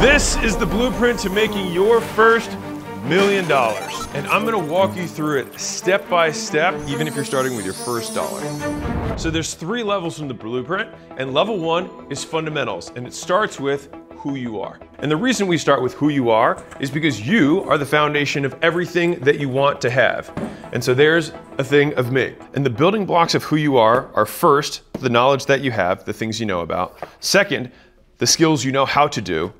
This is the blueprint to making your first $1 million. And I'm gonna walk you through it step by step, even if you're starting with your first dollar. So there's 3 levels in the blueprint, and level 1 is fundamentals, and it starts with who you are. And the reason we start with who you are is because you are the foundation of everything that you want to have. And so there's a thing of me. And the building blocks of who you are first, the knowledge that you have, the things you know about. Second, the skills you know how to do.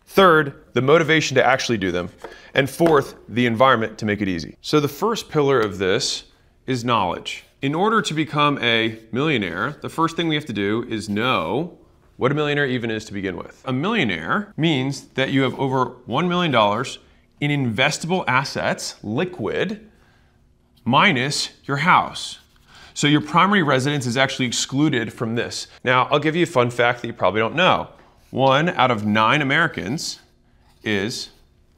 Third, the motivation to actually do them. And fourth, the environment to make it easy. So the first pillar of this is knowledge. In order to become a millionaire, the first thing we have to do is know what a millionaire even is to begin with. A millionaire means that you have over $1 million in investable assets, liquid, minus your house. So your primary residence is actually excluded from this. Now, I'll give you a fun fact that you probably don't know. 1 out of 9 Americans is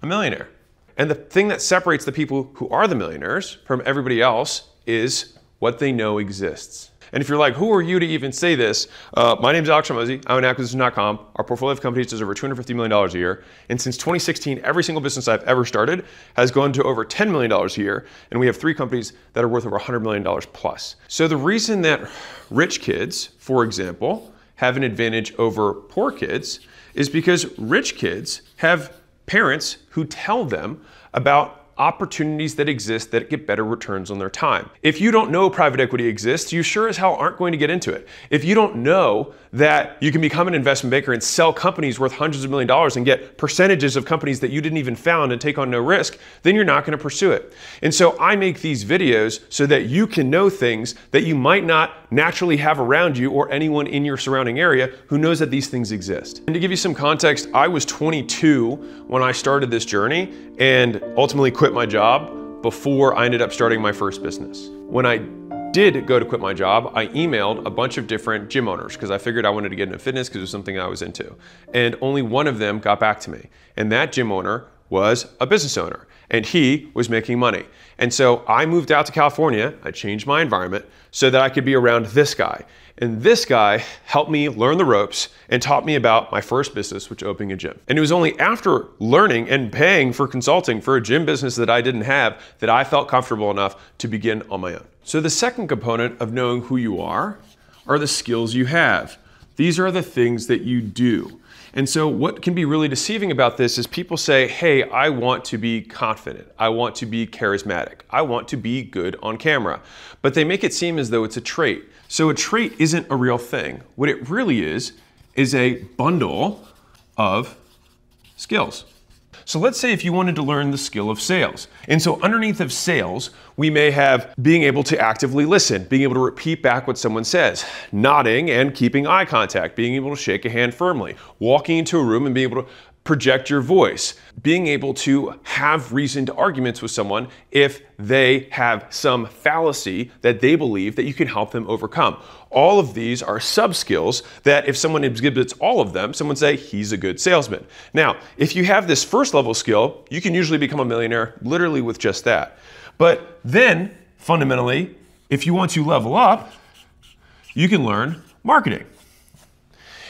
a millionaire. And the thing that separates the people who are the millionaires from everybody else is what they know exists. And if you're like, who are you to even say this? My name is Alex Hormozi. I'm an acquisition.com. Our portfolio of companies does over $250 million a year. And since 2016, every single business I've ever started has gone to over $10 million a year. And we have 3 companies that are worth over $100 million plus. So the reason that rich kids, for example, have an advantage over poor kids is because rich kids have parents who tell them about opportunities that exist that get better returns on their time. If you don't know private equity exists, you sure as hell aren't going to get into it. If you don't know that you can become an investment banker and sell companies worth hundreds of million dollars and get percentages of companies that you didn't even found and take on no risk, then you're not going to pursue it. And so I make these videos so that you can know things that you might not naturally have around you or anyone in your surrounding area who knows that these things exist. And to give you some context, I was 22 when I started this journey and ultimately quit my job before I ended up starting my first business. When I did go to quit my job, I emailed a bunch of different gym owners because I figured I wanted to get into fitness because it was something I was into. And only one of them got back to me. And that gym owner was a business owner and he was making money. And so I moved out to California, I changed my environment so that I could be around this guy. And this guy helped me learn the ropes and taught me about my first business, which was opening a gym. And it was only after learning and paying for consulting for a gym business that I didn't have that I felt comfortable enough to begin on my own. So the second component of knowing who you are the skills you have. These are the things that you do. And so what can be really deceiving about this is people say, hey, I want to be confident. I want to be charismatic. I want to be good on camera. But they make it seem as though it's a trait. So a trait isn't a real thing. What it really is a bundle of skills. So let's say if you wanted to learn the skill of sales. And so underneath of sales, we may have being able to actively listen, being able to repeat back what someone says, nodding and keeping eye contact, being able to shake a hand firmly, walking into a room and being able to project your voice, being able to have reasoned arguments with someone if they have some fallacy that they believe that you can help them overcome. All of these are sub-skills that if someone exhibits all of them, someone say, he's a good salesman. Now, if you have this first level skill, you can usually become a millionaire literally with just that. But then, fundamentally, if you want to level up, you can learn marketing.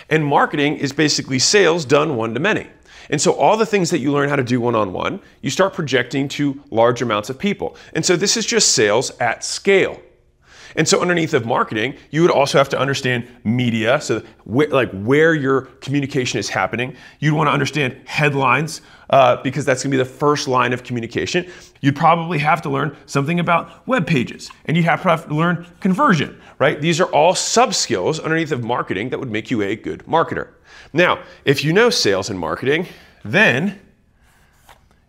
And marketing is basically sales done one-to-many. And so all the things that you learn how to do one-on-one, you start projecting to large amounts of people. And so this is just sales at scale. And so underneath of marketing, you would also have to understand media, so where your communication is happening. You'd want to understand headlines because that's going to be the first line of communication. You'd probably have to learn something about web pages, and you'd have to learn conversion, right? These are all sub-skills underneath of marketing that would make you a good marketer. Now, if you know sales and marketing, then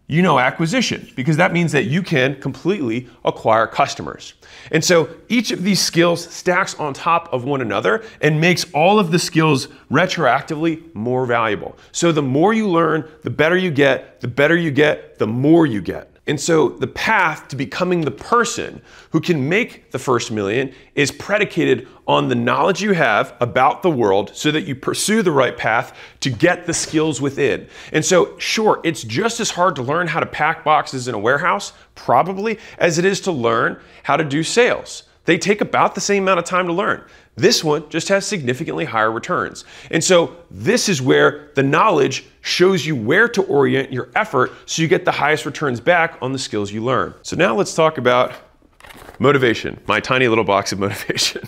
you know acquisition, because that means that you can completely acquire customers. And so each of these skills stacks on top of one another and makes all of the skills retroactively more valuable. So the more you learn, the better you get, the more you get. And so the path to becoming the person who can make the first million is predicated on the knowledge you have about the world so that you pursue the right path to get the skills within. And so sure, it's just as hard to learn how to pack boxes in a warehouse, probably, as it is to learn how to do sales. They take about the same amount of time to learn. This one just has significantly higher returns. And so this is where the knowledge shows you where to orient your effort so you get the highest returns back on the skills you learn. So now let's talk about motivation, my tiny little box of motivation.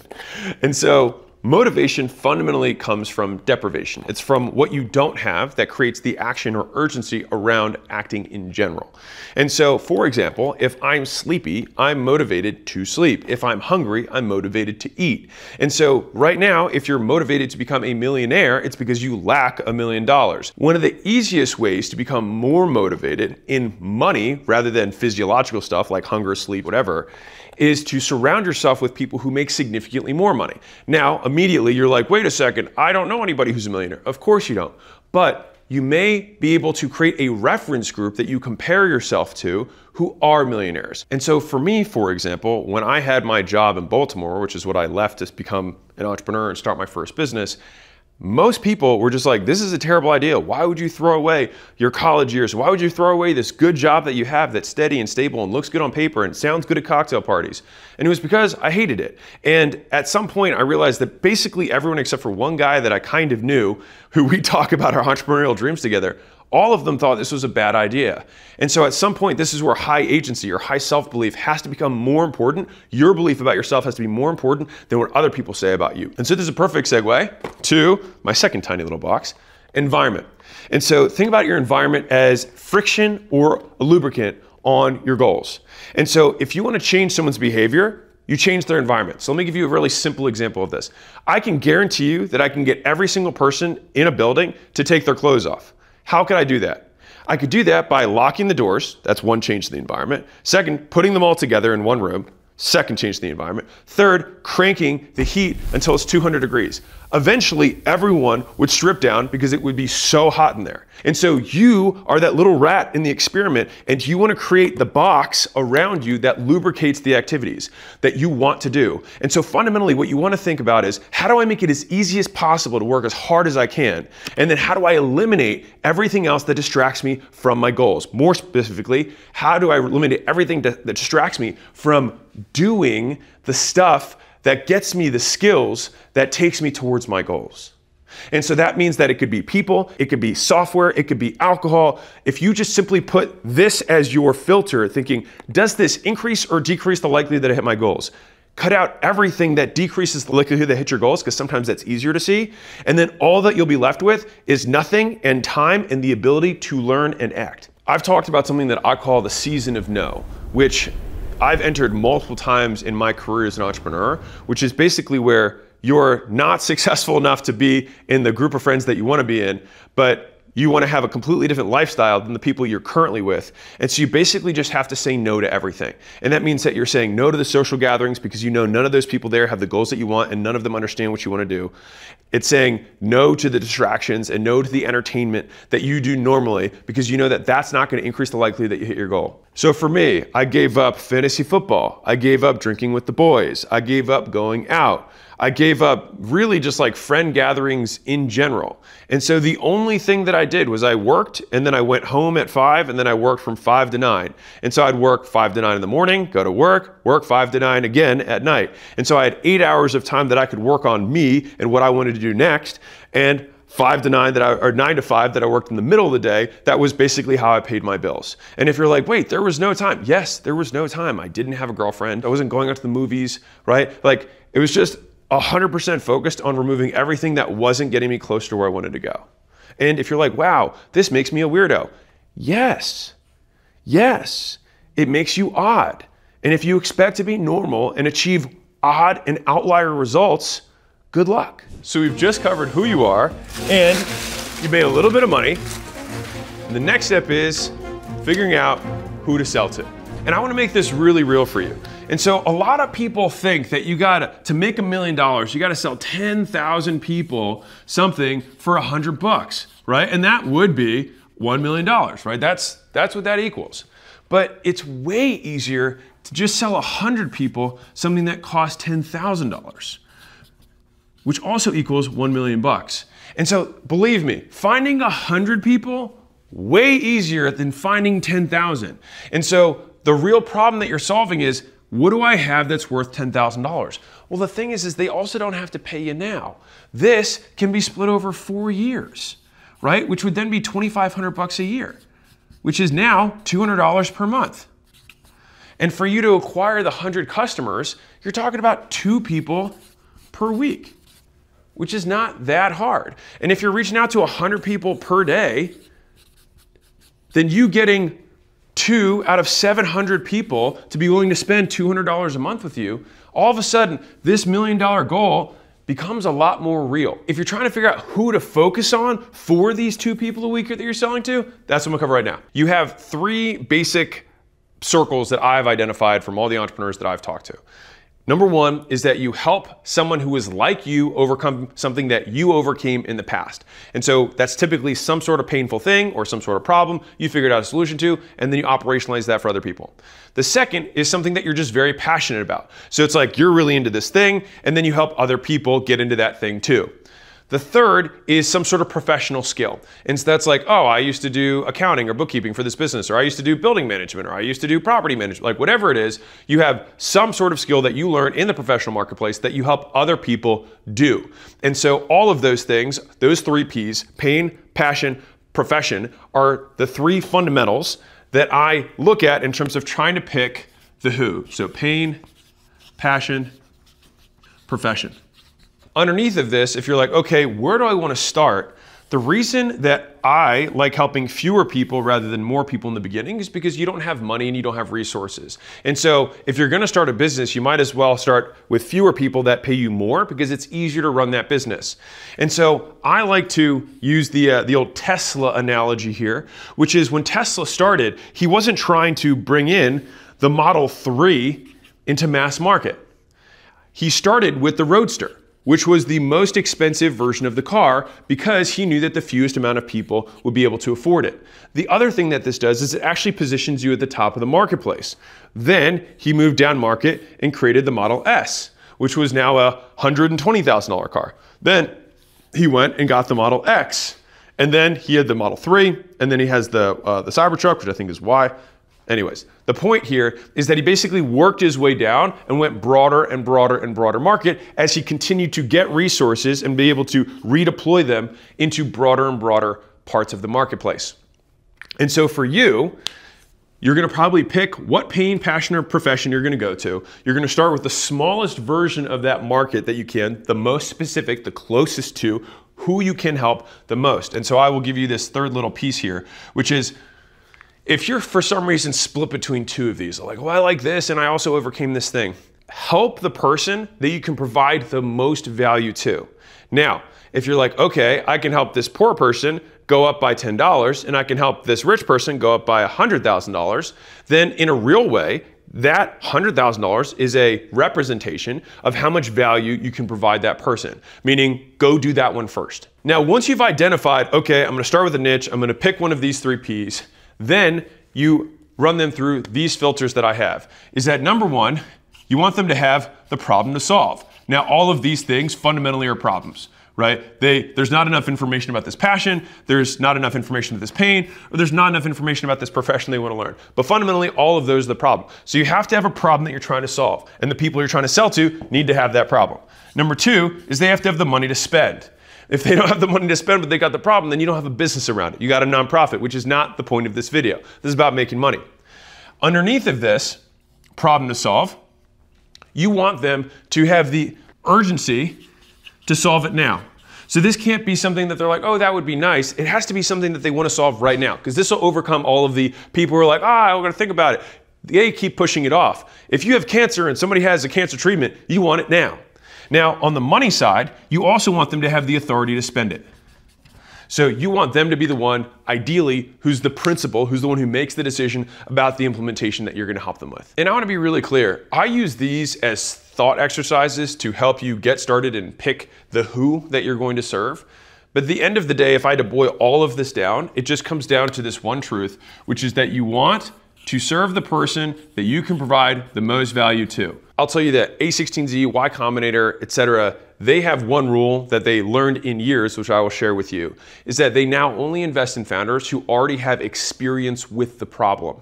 And so motivation fundamentally comes from deprivation. It's from what you don't have that creates the action or urgency around acting in general. And so, for example, if I'm sleepy, I'm motivated to sleep. If I'm hungry, I'm motivated to eat. And so right now, if you're motivated to become a millionaire, it's because you lack $1 million. One of the easiest ways to become more motivated in money rather than physiological stuff like hunger, sleep, whatever, is to surround yourself with people who make significantly more money. Now, immediately you're like, wait a second, I don't know anybody who's a millionaire. Of course you don't. But you may be able to create a reference group that you compare yourself to who are millionaires. And so for me, for example, when I had my job in Baltimore, which is what I left to become an entrepreneur and start my first business, most people were just like, this is a terrible idea. Why would you throw away your college years? Why would you throw away this good job that you have that's steady and stable and looks good on paper and sounds good at cocktail parties? And it was because I hated it. And at some point I realized that basically everyone except for one guy that I kind of knew, who we talk about our entrepreneurial dreams together, all of them thought this was a bad idea. And so at some point, this is where high agency or high self-belief has to become more important. Your belief about yourself has to be more important than what other people say about you. And so this is a perfect segue to my second tiny little box, environment. And so think about your environment as friction or a lubricant on your goals. And so if you want to change someone's behavior, you change their environment. So let me give you a really simple example of this. I can guarantee you that I can get every single person in a building to take their clothes off. How could I do that? I could do that by locking the doors. That's one change to the environment. Second, putting them all together in one room. Second change to the environment. Third, cranking the heat until it's 200 degrees. Eventually, everyone would strip down because it would be so hot in there. And so you are that little rat in the experiment, and you want to create the box around you that lubricates the activities that you want to do. And so fundamentally, what you want to think about is, how do I make it as easy as possible to work as hard as I can? And then how do I eliminate everything else that distracts me from my goals? More specifically, how do I eliminate everything that distracts me from doing the stuff that gets me the skills that takes me towards my goals? And so that means that it could be people, it could be software, it could be alcohol. If you just simply put this as your filter, thinking, does this increase or decrease the likelihood that I hit my goals? Cut out everything that decreases the likelihood that hit your goals, because sometimes that's easier to see. And then all that you'll be left with is nothing and time and the ability to learn and act. I've talked about something that I call the season of no, which I've entered multiple times in my career as an entrepreneur, which is basically where you're not successful enough to be in the group of friends that you want to be in, but you want to have a completely different lifestyle than the people you're currently with. And so you basically just have to say no to everything. And that means that you're saying no to the social gatherings because you know none of those people there have the goals that you want and none of them understand what you want to do. It's saying no to the distractions and no to the entertainment that you do normally because you know that that's not going to increase the likelihood that you hit your goal. So for me, I gave up fantasy football. I gave up drinking with the boys. I gave up going out. I gave up really just like friend gatherings in general. And so the only thing that I did was I worked and then I went home at 5 and then I worked from 5 to 9. And so I'd work 5 to 9 in the morning, go to work 5 to 9 again at night. And so I had 8 hours of time that I could work on me and what I wanted to do next. And 5 to 9 or 9 to 5 that I worked in the middle of the day, that was basically how I paid my bills. And if you're like, wait, there was no time. Yes, there was no time. I didn't have a girlfriend. I wasn't going out to the movies, right? Like it was just 100% focused on removing everything that wasn't getting me close to where I wanted to go. And if you're like, wow, this makes me a weirdo. Yes, it makes you odd. And if you expect to be normal and achieve odd and outlier results, good luck. So we've just covered who you are and you made a little bit of money. And the next step is figuring out who to sell to. And I want to make this really real for you. And so a lot of people think that to make $1 million, you got to sell 10,000 people something for $100, right? And that would be $1 million, right? That's what that equals. But it's way easier to just sell 100 people something that costs $10,000, which also equals $1 million. And so believe me, finding 100 people, way easier than finding 10,000. And so the real problem that you're solving is, what do I have that's worth $10,000? Well, the thing is they also don't have to pay you now. This can be split over 4 years, right? Which would then be $2,500 a year, which is now $200 per month. And for you to acquire the 100 customers, you're talking about 2 people per week, which is not that hard. And if you're reaching out to 100 people per day, then you getting 2 out of 700 people to be willing to spend $200 a month with you, all of a sudden, this $1 million goal becomes a lot more real. If you're trying to figure out who to focus on for these 2 people a week that you're selling to, that's what I'm gonna cover right now. You have 3 basic circles that I've identified from all the entrepreneurs that I've talked to. Number 1 is that you help someone who is like you overcome something that you overcame in the past. And so that's typically some sort of painful thing or some sort of problem you figured out a solution to, and then you operationalize that for other people. The second is something that you're just very passionate about. So it's like you're really into this thing, and then you help other people get into that thing too. The third is some sort of professional skill. And so that's like, oh, I used to do accounting or bookkeeping for this business, or I used to do building management, or I used to do property management, like whatever it is, you have some sort of skill that you learn in the professional marketplace that you help other people do. And so all of those things, those 3 Ps, pain, passion, profession, are the 3 fundamentals that I look at in terms of trying to pick the who. So pain, passion, profession. Underneath of this, if you're like, okay, where do I want to start? The reason that I like helping fewer people rather than more people in the beginning is because you don't have money and you don't have resources. And so if you're going to start a business, you might as well start with fewer people that pay you more because it's easier to run that business. And so I like to use the old Tesla analogy here, which is when Tesla started, he wasn't trying to bring in the Model 3 into mass market. He started with the Roadster, which was the most expensive version of the car because he knew that the fewest amount of people would be able to afford it. The other thing that this does is it actually positions you at the top of the marketplace. Then he moved down market and created the Model S, which was now a $120,000 car. Then he went and got the Model X, and then he had the Model 3, and then he has the Cybertruck, which I think is Y. Anyways, the point here is that he basically worked his way down and went broader and broader and broader market as he continued to get resources and be able to redeploy them into broader and broader parts of the marketplace. And so for you, you're gonna probably pick what pain, passion, or profession you're gonna go to. You're gonna start with the smallest version of that market that you can, the most specific, the closest to who you can help the most. And so I will give you this third little piece here, which is, if you're for some reason split between 2 of these, like, well, I like this and I also overcame this thing, help the person that you can provide the most value to. Now, if you're like, okay, I can help this poor person go up by $10 and I can help this rich person go up by $100,000, then in a real way, that $100,000 is a representation of how much value you can provide that person, meaning go do that one first. Now, once you've identified, okay, I'm gonna start with a niche, I'm gonna pick one of these 3 Ps, then you run them through these filters that I have. Is that number 1, you want them to have the problem to solve. Now, all of these things fundamentally are problems, right? There's not enough information about this passion, there's not enough information about this pain, or there's not enough information about this profession they want to learn. But fundamentally, all of those are the problem. So you have to have a problem that you're trying to solve, and the people you're trying to sell to need to have that problem. Number 2 is they have to have the money to spend. If they don't have the money to spend, but they got the problem, then you don't have a business around it. You got a nonprofit, which is not the point of this video. This is about making money. Underneath of this problem to solve, you want them to have the urgency to solve it now. So this can't be something that they're like, oh, that would be nice. It has to be something that they want to solve right now, because this will overcome all of the people who are like, I'm going to think about it. They keep pushing it off. If you have cancer and somebody has a cancer treatment, you want it now. Now, on the money side, you also want them to have the authority to spend it. So you want them to be the one, ideally, who's the principal, who's the one who makes the decision about the implementation that you're going to help them with. And I want to be really clear. I use these as thought exercises to help you get started and pick the who that you're going to serve. But at the end of the day, if I had to boil all of this down, it just comes down to this one truth, which is that you want to serve the person that you can provide the most value to. I'll tell you that A16Z, Y Combinator, etc., they have one rule that they learned in years, which I will share with you, is that they now only invest in founders who already have experience with the problem.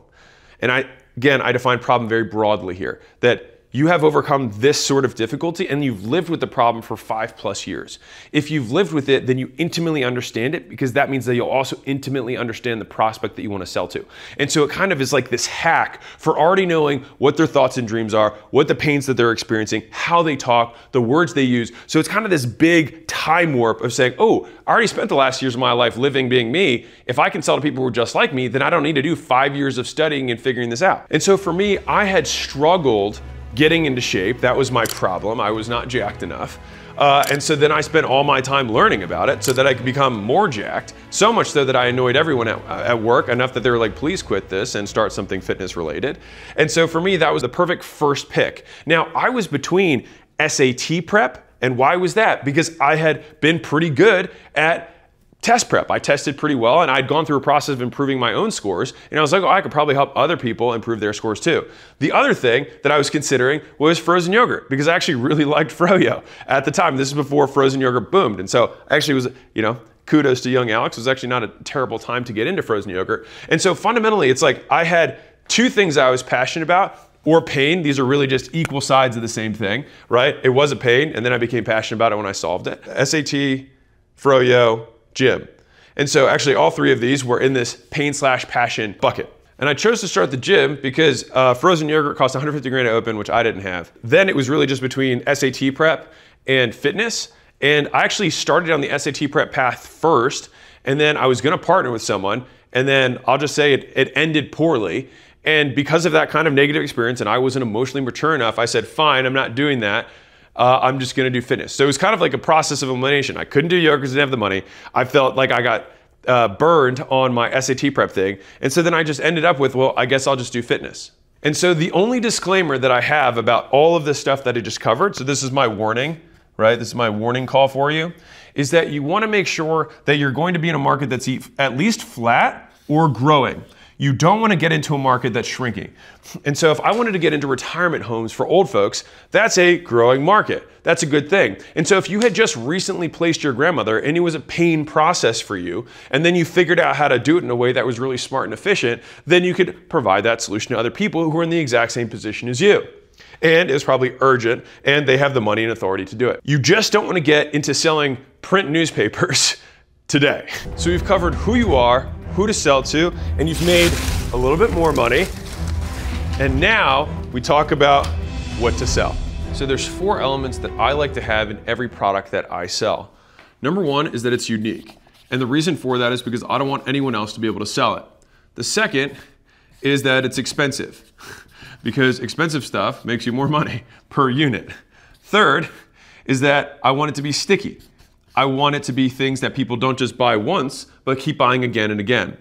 And again, I define problem very broadly here, that you have overcome this sort of difficulty and you've lived with the problem for 5+ years. If you've lived with it, then you intimately understand it, because that means that you'll also intimately understand the prospect that you want to sell to. And so it kind of is like this hack for already knowing what their thoughts and dreams are, what the pains that they're experiencing, how they talk, the words they use. So it's kind of this big time warp of saying, oh, I already spent the last years of my life living being me. If I can sell to people who are just like me, then I don't need to do 5 years of studying and figuring this out. And so for me, I had struggled getting into shape. That was my problem. I was not jacked enough. And so then I spent all my time learning about it so that I could become more jacked, so much so that I annoyed everyone at work enough that they were like, please quit this and start something fitness related. And so for me, that was the perfect first pick. Now, I was between SAT prep, and why was that? Because I had been pretty good at test prep. I tested pretty well, and I'd gone through a process of improving my own scores, and I was like, oh, I could probably help other people improve their scores too. The other thing that I was considering was frozen yogurt, because I actually really liked Froyo at the time. This is before frozen yogurt boomed, and so actually was, kudos to young Alex. It was actually not a terrible time to get into frozen yogurt. And so fundamentally, it's like I had two things I was passionate about, or pain. These are really just equal sides of the same thing, right? It was a pain, and then I became passionate about it when I solved it. SAT, Froyo, gym. And so actually all three of these were in this pain/passion bucket. And I chose to start the gym because frozen yogurt cost 150 grand to open, which I didn't have. Then it was really just between SAT prep and fitness. And I actually started on the SAT prep path first, and then I was gonna partner with someone, and then I'll just say it ended poorly. And because of that kind of negative experience, and I wasn't emotionally mature enough, I said, fine, I'm not doing that. I'm just gonna do fitness. So it was kind of like a process of elimination. I couldn't do yoga because I didn't have the money. I felt like I got burned on my SAT prep thing. And so then I just ended up with, well, I guess I'll just do fitness. And so the only disclaimer that I have about all of this stuff that I just covered, so this is my warning, right? This is my warning call for you, is that you wanna make sure that you're going to be in a market that's at least flat or growing. You don't want to get into a market that's shrinking. And so if I wanted to get into retirement homes for old folks, that's a growing market. That's a good thing. And so if you had just recently placed your grandmother and it was a pain process for you, and then you figured out how to do it in a way that was really smart and efficient, then you could provide that solution to other people who are in the exact same position as you. And it's probably urgent, and they have the money and authority to do it. You just don't want to get into selling print newspapers today. So we've covered who you are, who to sell to, and you've made a little bit more money. And now we talk about what to sell. So there's 4 elements that I like to have in every product that I sell. Number 1 is that it's unique. And the reason for that is because I don't want anyone else to be able to sell it. The second is that it's expensive, because expensive stuff makes you more money per unit. Third is that I want it to be sticky. I want it to be things that people don't just buy once, but keep buying again and again.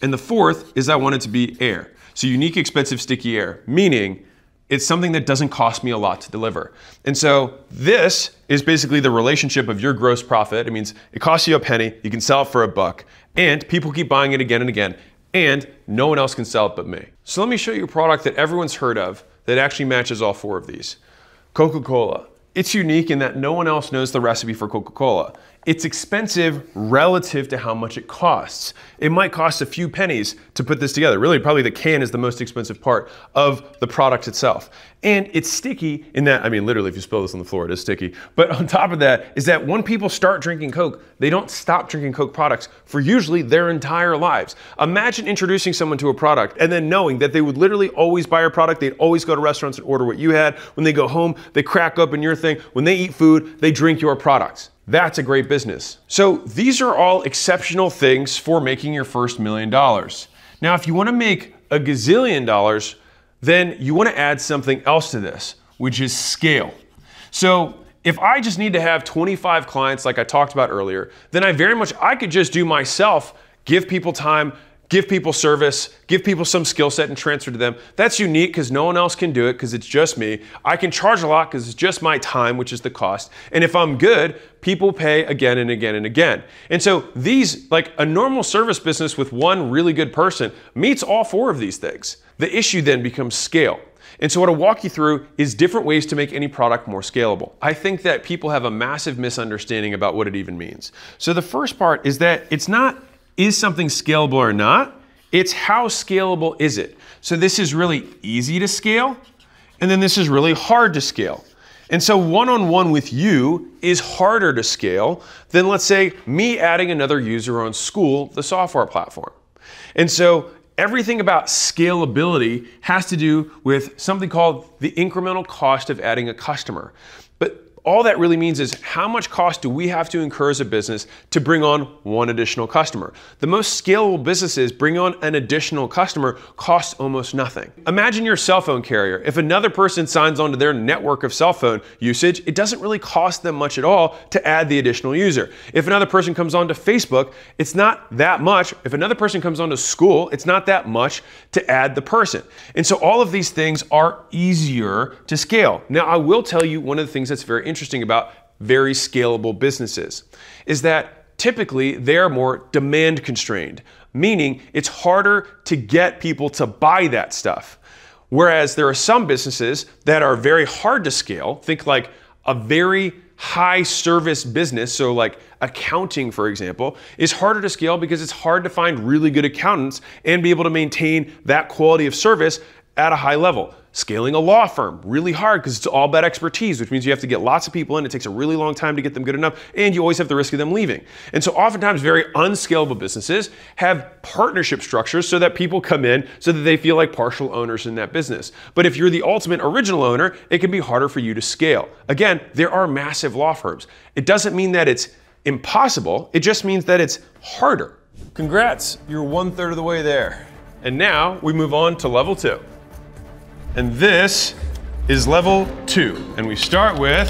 And the fourth is I want it to be air. So unique, expensive, sticky air, meaning it's something that doesn't cost me a lot to deliver. And so this is basically the relationship of your gross profit. It means it costs you a penny, you can sell it for $1, and people keep buying it again and again, and no one else can sell it but me. So let me show you a product that everyone's heard of that actually matches all 4 of these. Coca-Cola. It's unique in that no one else knows the recipe for Coca-Cola. It's expensive relative to how much it costs. It might cost a few pennies to put this together. Really, probably the can is the most expensive part of the product itself. And it's sticky in that, I mean, literally, if you spill this on the floor, it is sticky. But on top of that is that when people start drinking Coke, they don't stop drinking Coke products for usually their entire lives. Imagine introducing someone to a product and then knowing that they would literally always buy your product. They'd always go to restaurants and order what you had. When they go home, they crack open your thing. When they eat food, they drink your products. That's a great business. So these are all exceptional things for making your first $1 million. Now, if you want to make a gazillion dollars, then you want to add something else to this, which is scale. So if I just need to have 25 clients like I talked about earlier, then I could just do myself, give people time, give people service, give people some skill set and transfer to them. That's unique because no one else can do it because it's just me. I can charge a lot because it's just my time, which is the cost. And if I'm good, people pay again and again and again. And so these, like a normal service business with one really good person meets all 4 of these things. The issue then becomes scale. And so what I'll walk you through is different ways to make any product more scalable. I think that people have a massive misunderstanding about what it even means. So the first part is that it's not, is something scalable or not? It's how scalable is it? So this is really easy to scale, and then this is really hard to scale. And so one-on-one with you is harder to scale than, let's say, me adding another user on School, the software platform. And so everything about scalability has to do with something called the incremental cost of adding a customer. But all that really means is how much cost do we have to incur as a business to bring on one additional customer? The most scalable businesses bring on an additional customer costs almost nothing. Imagine your cell phone carrier. If another person signs onto their network of cell phone usage, it doesn't really cost them much at all to add the additional user. If another person comes onto Facebook, it's not that much. If another person comes onto School, it's not that much to add the person. And so all of these things are easier to scale. Now, I will tell you one of the things that's very interesting about very scalable businesses is that typically they're more demand constrained, meaning it's harder to get people to buy that stuff. Whereas there are some businesses that are very hard to scale. Think like a very high service business, so like accounting, for example, is harder to scale because it's hard to find really good accountants and be able to maintain that quality of service at a high level. Scaling a law firm, really hard because it's all about expertise, which means you have to get lots of people in. It takes a really long time to get them good enough, and you always have the risk of them leaving. And so oftentimes very unscalable businesses have partnership structures so that people come in so that they feel like partial owners in that business. But if you're the ultimate original owner, it can be harder for you to scale. Again, there are massive law firms. It doesn't mean that it's impossible, it just means that it's harder. Congrats, you're 1/3 of the way there. And now we move on to level 2. And this is level 2. And we start with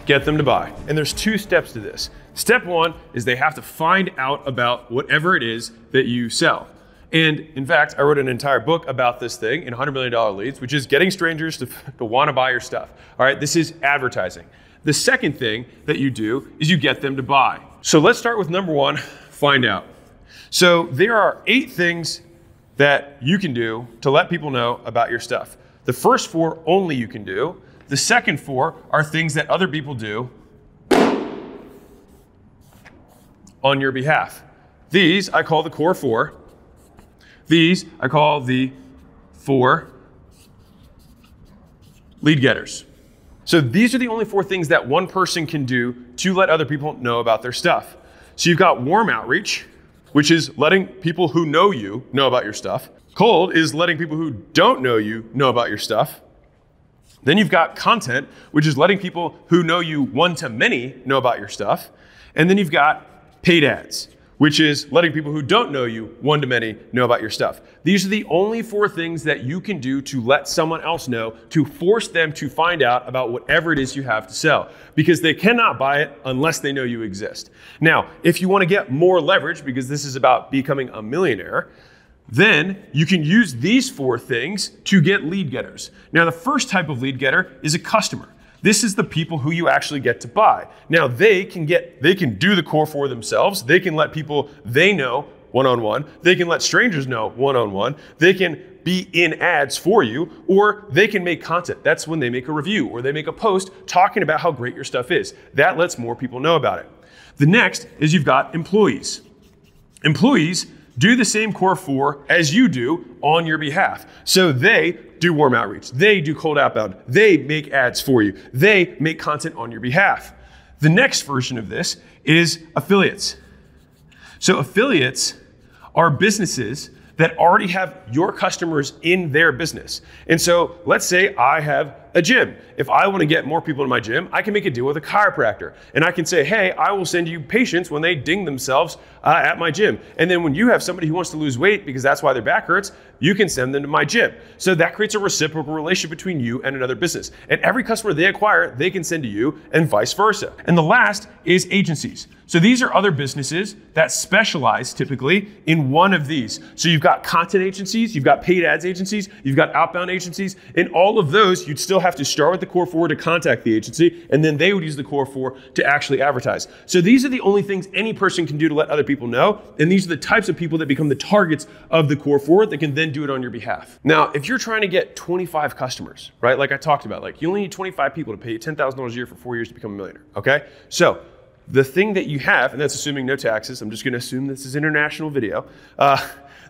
get them to buy. And there's 2 steps to this. Step 1 is they have to find out about whatever it is that you sell. And in fact, I wrote an entire book about this thing in $100 Million Leads, which is getting strangers to want to buy your stuff. All right, this is advertising. The second thing that you do is you get them to buy. So let's start with number 1, find out. So there are 8 things that you can do to let people know about your stuff. The first 4 only you can do. The second 4 are things that other people do on your behalf. These I call the core 4. These I call the 4 lead getters. So these are the only 4 things that one person can do to let other people know about their stuff. So you've got warm outreach, which is letting people who know you know about your stuff. Cold is letting people who don't know you know about your stuff. Then you've got content, which is letting people who know you one-to-many know about your stuff. And then you've got paid ads, which is letting people who don't know you one-to-many know about your stuff. These are the only 4 things that you can do to let someone else know, to force them to find out about whatever it is you have to sell, because they cannot buy it unless they know you exist. Now, if you want to get more leverage, because this is about becoming a millionaire, then you can use these 4 things to get lead getters. Now, the first type of lead getter is a customer. This is the people who you actually get to buy. Now, they can do the core 4 themselves. They can let people they know one-on-one. They can let strangers know one-on-one. They can be in ads for you, or they can make content. That's when they make a review or they make a post talking about how great your stuff is. That lets more people know about it. The next is you've got employees. Employees do the same core 4 as you do on your behalf. So they do warm outreach. They do cold outbound. They make ads for you. They make content on your behalf. The next version of this is affiliates. So affiliates are businesses that already have your customers in their business. And so let's say I have a gym. If I want to get more people in my gym, I can make a deal with a chiropractor. And I can say, hey, I will send you patients when they ding themselves at my gym. And then when you have somebody who wants to lose weight because that's why their back hurts, you can send them to my gym. So that creates a reciprocal relationship between you and another business. And every customer they acquire, they can send to you and vice versa. And the last is agencies. So these are other businesses that specialize typically in one of these. So you've got content agencies, you've got paid ads agencies, you've got outbound agencies, and all of those, you'd still have to start with the core 4 to contact the agency, and then they would use the core 4 to actually advertise. So these are the only things any person can do to let other people know, and these are the types of people that become the targets of the core 4 that can then do it on your behalf. Now, if you're trying to get 25 customers, right, like I talked about, like you only need 25 people to pay you $10,000 a year for 4 years to become a millionaire, okay? So the thing that you have, and that's assuming no taxes, I'm just gonna assume this is an international video,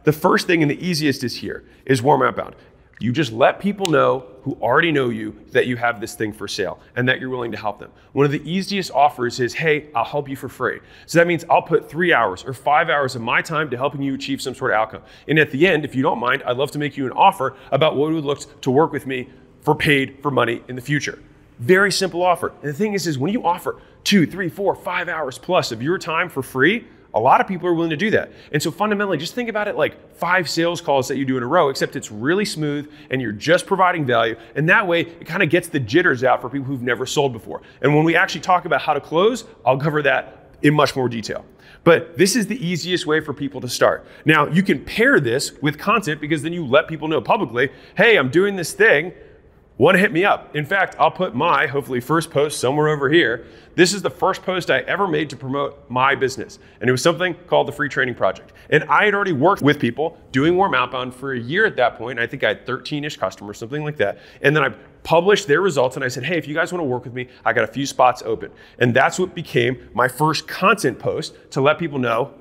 The first thing and the easiest is here, is warm outbound. You just let people know who already know you that you have this thing for sale and that you're willing to help them. One of the easiest offers is, hey, I'll help you for free. So that means I'll put 3 hours or 5 hours of my time to helping you achieve some sort of outcome. And at the end, if you don't mind, I'd love to make you an offer about what it would look to work with me for paid for money in the future. Very simple offer. And the thing is when you offer 2, 3, 4, 5 hours plus of your time for free, a lot of people are willing to do that. And so fundamentally, just think about it like 5 sales calls that you do in a row, except it's really smooth and you're just providing value. And that way, it kind of gets the jitters out for people who've never sold before. And when we actually talk about how to close, I'll cover that in much more detail. But this is the easiest way for people to start. Now, you can pair this with content because then you let people know publicly, hey, I'm doing this thing. Want to hit me up. In fact, I'll put my, hopefully, first post somewhere over here. This is the first post I ever made to promote my business. And it was something called the Free Training Project. And I had already worked with people doing warm outbound for a year at that point. I think I had 13-ish customers, something like that. And then I published their results and I said, hey, if you guys want to work with me, I got a few spots open. And that's what became my first content post to let people know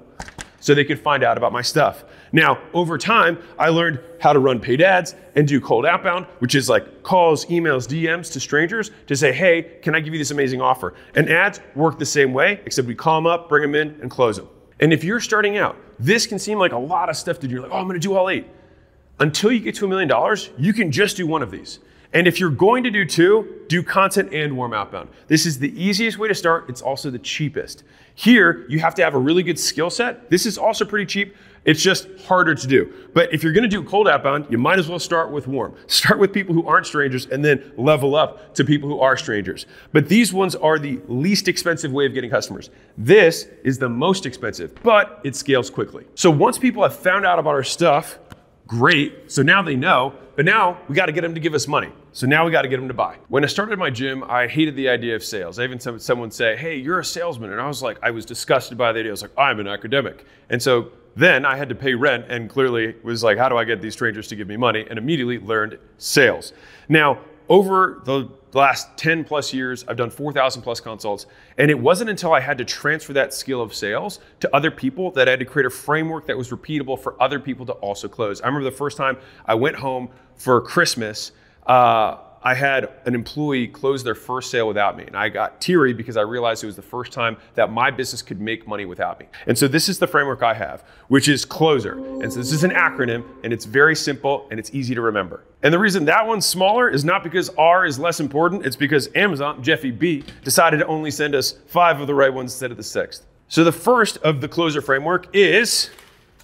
so they could find out about my stuff. Now, over time, I learned how to run paid ads and do cold outbound, which is like calls, emails, DMs to strangers to say, hey, can I give you this amazing offer? And ads work the same way, except we call them up, bring them in, and close them. And if you're starting out, this can seem like a lot of stuff to do. You're like, oh, I'm gonna do all 8. Until you get to $1 million, you can just do one of these. And if you're going to do 2, do content and warm outbound. This is the easiest way to start. It's also the cheapest. Here, you have to have a really good skill set. This is also pretty cheap. It's just harder to do. But if you're gonna do cold outbound, you might as well start with warm. Start with people who aren't strangers and then level up to people who are strangers. But these ones are the least expensive way of getting customers. This is the most expensive, but it scales quickly. So once people have found out about our stuff, great, so now they know, but now we gotta get them to give us money. So now we gotta get them to buy. When I started my gym, I hated the idea of sales. I even had someone say, hey, you're a salesman. And I was disgusted by the idea. I was like, I'm an academic. And so then I had to pay rent and clearly was like, how do I get these strangers to give me money? And immediately learned sales. Now, over the last 10 plus years, I've done 4,000 plus consults. And it wasn't until I had to transfer that skill of sales to other people that I had to create a framework that was repeatable for other people to also close. I remember the first time I went home for Christmas, I had an employee close their first sale without me. And I got teary because I realized it was the first time that my business could make money without me. And so this is the framework I have, which is closer. And so this is an acronym and it's very simple and it's easy to remember. And the reason that one's smaller is not because R is less important. It's because Amazon, Jeffy B, decided to only send us 5 of the right ones instead of the 6th. So the first of the closer framework is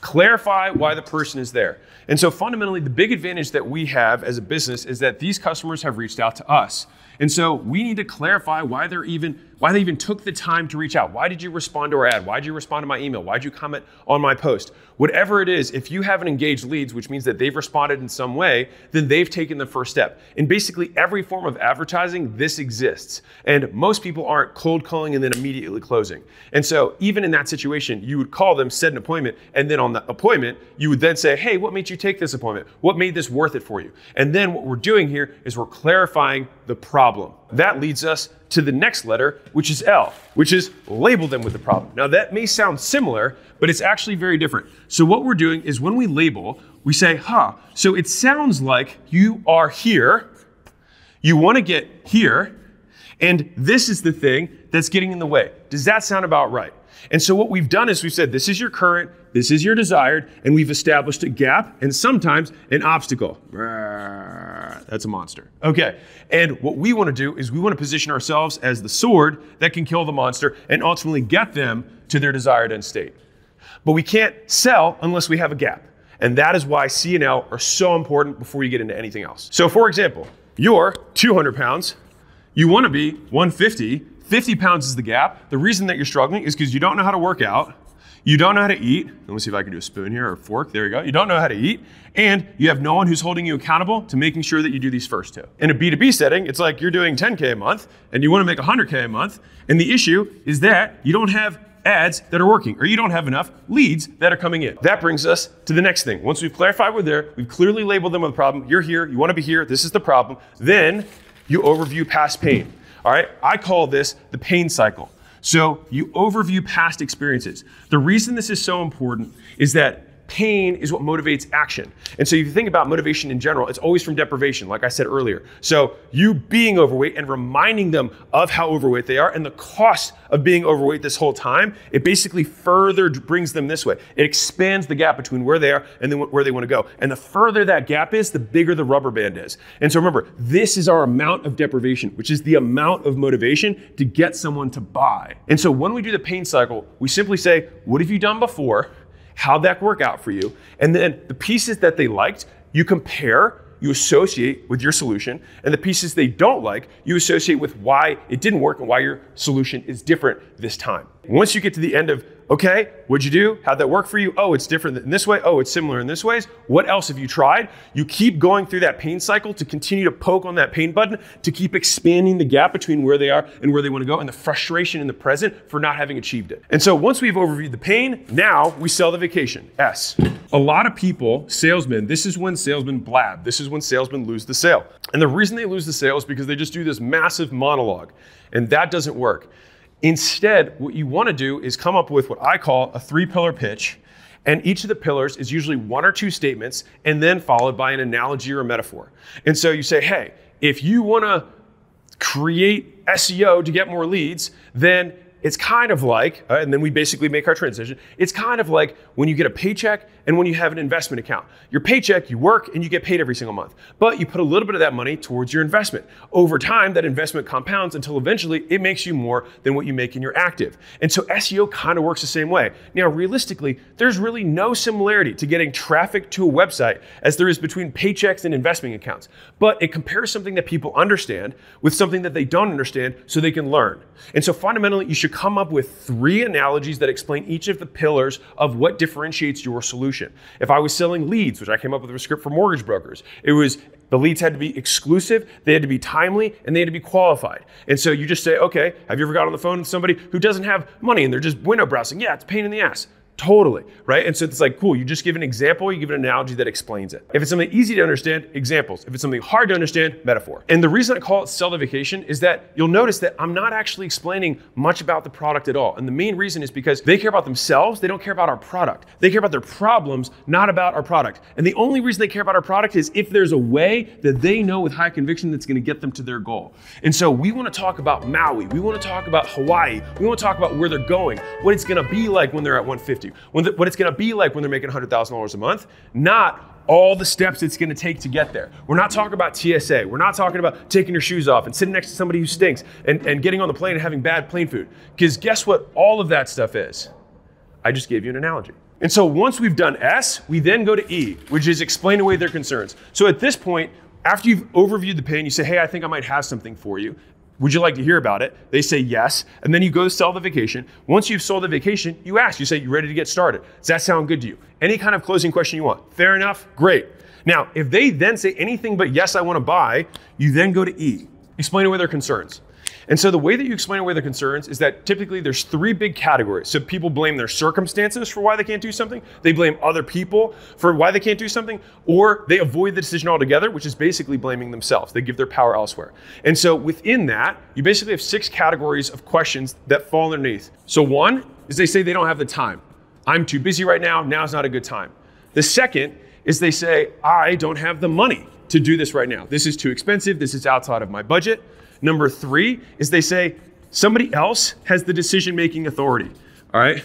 clarify why the person is there. And so fundamentally, the big advantage that we have as a business is that these customers have reached out to us. And so we need to clarify why they even took the time to reach out. Why did you respond to our ad? Why did you respond to my email? Why did you comment on my post? Whatever it is, if you haven't engaged leads, which means that they've responded in some way, then they've taken the first step. In basically every form of advertising, this exists. And most people aren't cold calling and then immediately closing. And so even in that situation, you would call them, set an appointment, and then on the appointment, you would then say, hey, what made you take this appointment? What made this worth it for you? And then what we're doing here is we're clarifying the problem. That leads us to the next letter, which is L, which is label them with the problem. Now that may sound similar, but it's actually very different. So what we're doing is when we label, we say, so it sounds like you are here, you want to get here, and this is the thing that's getting in the way. Does that sound about right? And so what we've done is we've said, this is your current, this is your desired, and we've established a gap and sometimes an obstacle. That's a monster. Okay, and what we want to do is we want to position ourselves as the sword that can kill the monster and ultimately get them to their desired end state. But we can't sell unless we have a gap. And that is why C and L are so important before you get into anything else. So for example, you're 200 pounds, you want to be 150, 50 pounds is the gap. The reason that you're struggling is because you don't know how to work out, you don't know how to eat. Let me see if I can do a spoon here or a fork. There you go. You don't know how to eat, and you have no one who's holding you accountable to making sure that you do these first 2. In a B2B setting, it's like you're doing 10K a month and you want to make 100K a month, and the issue is that you don't have ads that are working, or you don't have enough leads that are coming in. That brings us to the next thing. Once we've clarified we're there, we've clearly labeled them with a problem. You're here, you want to be here, this is the problem. Then you overview past pain. All right, I call this the pain cycle. So you overview past experiences. The reason this is so important is that pain is what motivates action. And so if you think about motivation in general, it's always from deprivation, like I said earlier. So you being overweight and reminding them of how overweight they are and the cost of being overweight this whole time, it basically further brings them this way. It expands the gap between where they are and then where they want to go. And the further that gap is, the bigger the rubber band is. And so remember, this is our amount of deprivation, which is the amount of motivation to get someone to buy. And so when we do the pain cycle, we simply say, what have you done before? How'd that work out for you? And then the pieces that they liked, you compare, you associate with your solution, and the pieces they don't like, you associate with why it didn't work and why your solution is different this time. Once you get to the end of, okay, what'd you do? How'd that work for you? Oh, it's different in this way. Oh, it's similar in this ways. What else have you tried? You keep going through that pain cycle to continue to poke on that pain button, to keep expanding the gap between where they are and where they want to go, and the frustration in the present for not having achieved it. And so once we've overviewed the pain, now we sell the vacation, S. A lot of people, salesmen, this is when salesmen blab. This is when salesmen lose the sale. And the reason they lose the sale is because they just do this massive monologue, and that doesn't work. Instead, what you want to do is come up with what I call a 3-pillar pitch. And each of the pillars is usually 1 or 2 statements and then followed by an analogy or a metaphor. And so you say, hey, if you want to create SEO to get more leads, then it's kind of like, and then we basically make our transition, it's kind of like when you get a paycheck and when you have an investment account. Your paycheck, you work and you get paid every single month, but you put a little bit of that money towards your investment. Over time, that investment compounds until eventually it makes you more than what you make in your active. And so SEO kind of works the same way. Now, realistically, there's really no similarity to getting traffic to a website as there is between paychecks and investment accounts. But it compares something that people understand with something that they don't understand so they can learn. And so fundamentally, you should come up with 3 analogies that explain each of the pillars of what differentiates your solution. If I was selling leads, which I came up with a script for mortgage brokers, it was the leads had to be exclusive, they had to be timely, and they had to be qualified. And so you just say, okay, have you ever got on the phone with somebody who doesn't have money and they're just window browsing? Yeah, it's a pain in the ass. Totally, right? And so it's like, cool, you just give an example, you give an analogy that explains it. If it's something easy to understand, examples. If it's something hard to understand, metaphor. And the reason I call it sell the vacation is that you'll notice that I'm not actually explaining much about the product at all. And the main reason is because they care about themselves, they don't care about our product. They care about their problems, not about our product. And the only reason they care about our product is if there's a way that they know with high conviction that's gonna get them to their goal. And so we wanna talk about Maui, we wanna talk about Hawaii, we wanna talk about where they're going, what it's gonna be like when they're at 150. What it's going to be like when they're making $100,000 a month, not all the steps it's going to take to get there. We're not talking about TSA. We're not talking about taking your shoes off and sitting next to somebody who stinks and getting on the plane and having bad plane food. Because guess what all of that stuff is? I just gave you an analogy. And so once we've done S, we then go to E, which is explain away their concerns. So at this point, after you've overviewed the pain, you say, hey, I think I might have something for you. Would you like to hear about it? They say yes, and then you go to sell the vacation. Once you've sold the vacation, you ask, you say, you ready to get started? Does that sound good to you? Any kind of closing question you want. Fair enough? Great. Now, if they then say anything but yes, I want to buy, you then go to E, explain away their concerns. And so the way that you explain away their concerns is that typically there's 3 big categories. So people blame their circumstances for why they can't do something. They blame other people for why they can't do something, or they avoid the decision altogether, which is basically blaming themselves. They give their power elsewhere. And so within that, you basically have 6 categories of questions that fall underneath. So 1 is they say they don't have the time. I'm too busy right now. Now's not a good time. The second is they say, I don't have the money to do this right now. This is too expensive. This is outside of my budget. Number 3 is they say somebody else has the decision-making authority, all right?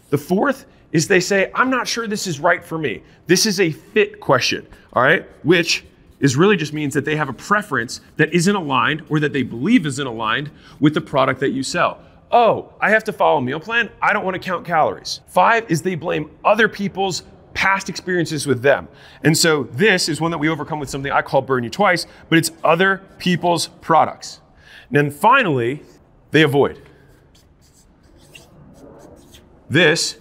The 4th is they say, I'm not sure this is right for me. This is a fit question, all right? Which is really just means that they have a preference that isn't aligned or that they believe isn't aligned with the product that you sell. Oh, I have to follow a meal plan. I don't want to count calories. 5 is they blame other people's past experiences with them. And so this is one that we overcome with something I call burn you twice, but it's other people's products. And then finally, they avoid. This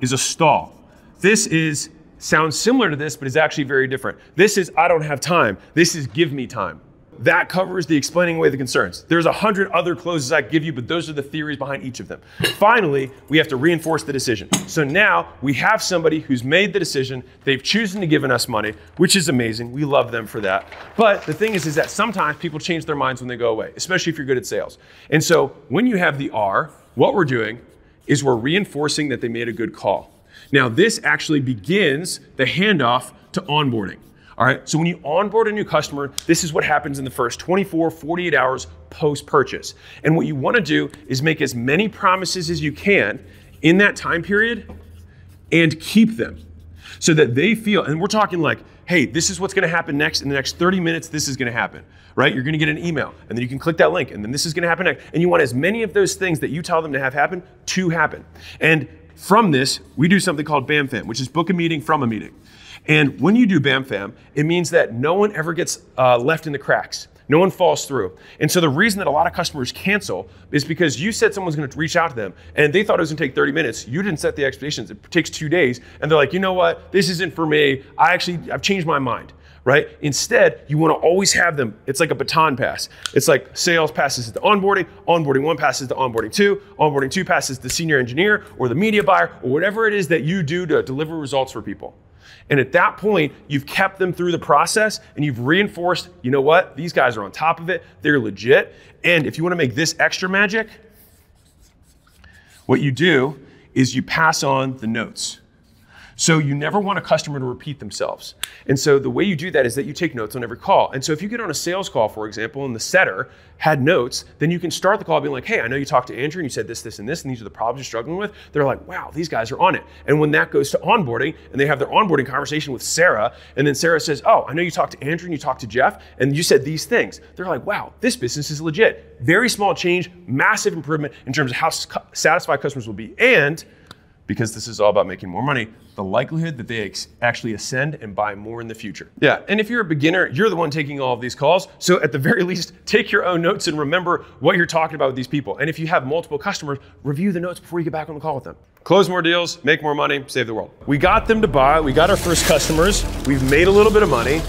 is a stall. This sounds similar to this, but is actually very different. This is I don't have time. This is give me time. That covers the explaining away the concerns. There's 100 other closes I give you, but those are the theories behind each of them. Finally, we have to reinforce the decision. So now we have somebody who's made the decision. They've chosen to give us money, which is amazing. We love them for that. But the thing is that sometimes people change their minds when they go away, especially if you're good at sales. And so when you have the R, what we're doing is we're reinforcing that they made a good call. Now, this actually begins the handoff to onboarding. All right, so when you onboard a new customer, this is what happens in the first 24, 48 hours post-purchase. And what you want to do is make as many promises as you can in that time period and keep them so that they feel, and we're talking like, hey, this is what's going to happen next. In the next 30 minutes, this is going to happen, right? You're going to get an email, and then you can click that link, and then this is going to happen next. And you want as many of those things that you tell them to have happen to happen. And from this, we do something called BAMFAM, which is book a meeting from a meeting. And when you do BAMFAM, it means that no one ever gets left in the cracks. No one falls through. And so the reason that a lot of customers cancel is because you said someone's going to reach out to them and they thought it was going to take 30 minutes. You didn't set the expectations. It takes 2 days. And they're like, you know what? This isn't for me. I've changed my mind, right? Instead, you want to always have them. It's like a baton pass. It's like sales passes to onboarding, onboarding 1 passes to onboarding 2, onboarding 2 passes to the senior engineer or the media buyer or whatever it is that you do to deliver results for people. And at that point, you've kept them through the process and you've reinforced, you know what? These guys are on top of it. They're legit. And if you want to make this extra magic, what you do is you pass on the notes. So you never want a customer to repeat themselves. And so the way you do that is that you take notes on every call. And so if you get on a sales call, for example, and the setter had notes, then you can start the call being like, hey, I know you talked to Andrew and you said this, this, and this, and these are the problems you're struggling with. They're like, wow, these guys are on it. And when that goes to onboarding and they have their onboarding conversation with Sarah, and then Sarah says, oh, I know you talked to Andrew and you talked to Jeff, and you said these things. They're like, wow, this business is legit. Very small change, massive improvement in terms of how satisfied customers will be. And because this is all about making more money, the likelihood that they actually ascend and buy more in the future. Yeah, and if you're a beginner, you're the one taking all of these calls. So at the very least, take your own notes and remember what you're talking about with these people. And if you have multiple customers, review the notes before you get back on the call with them. Close more deals, make more money, save the world. We got them to buy, we got our first customers, we've made a little bit of money.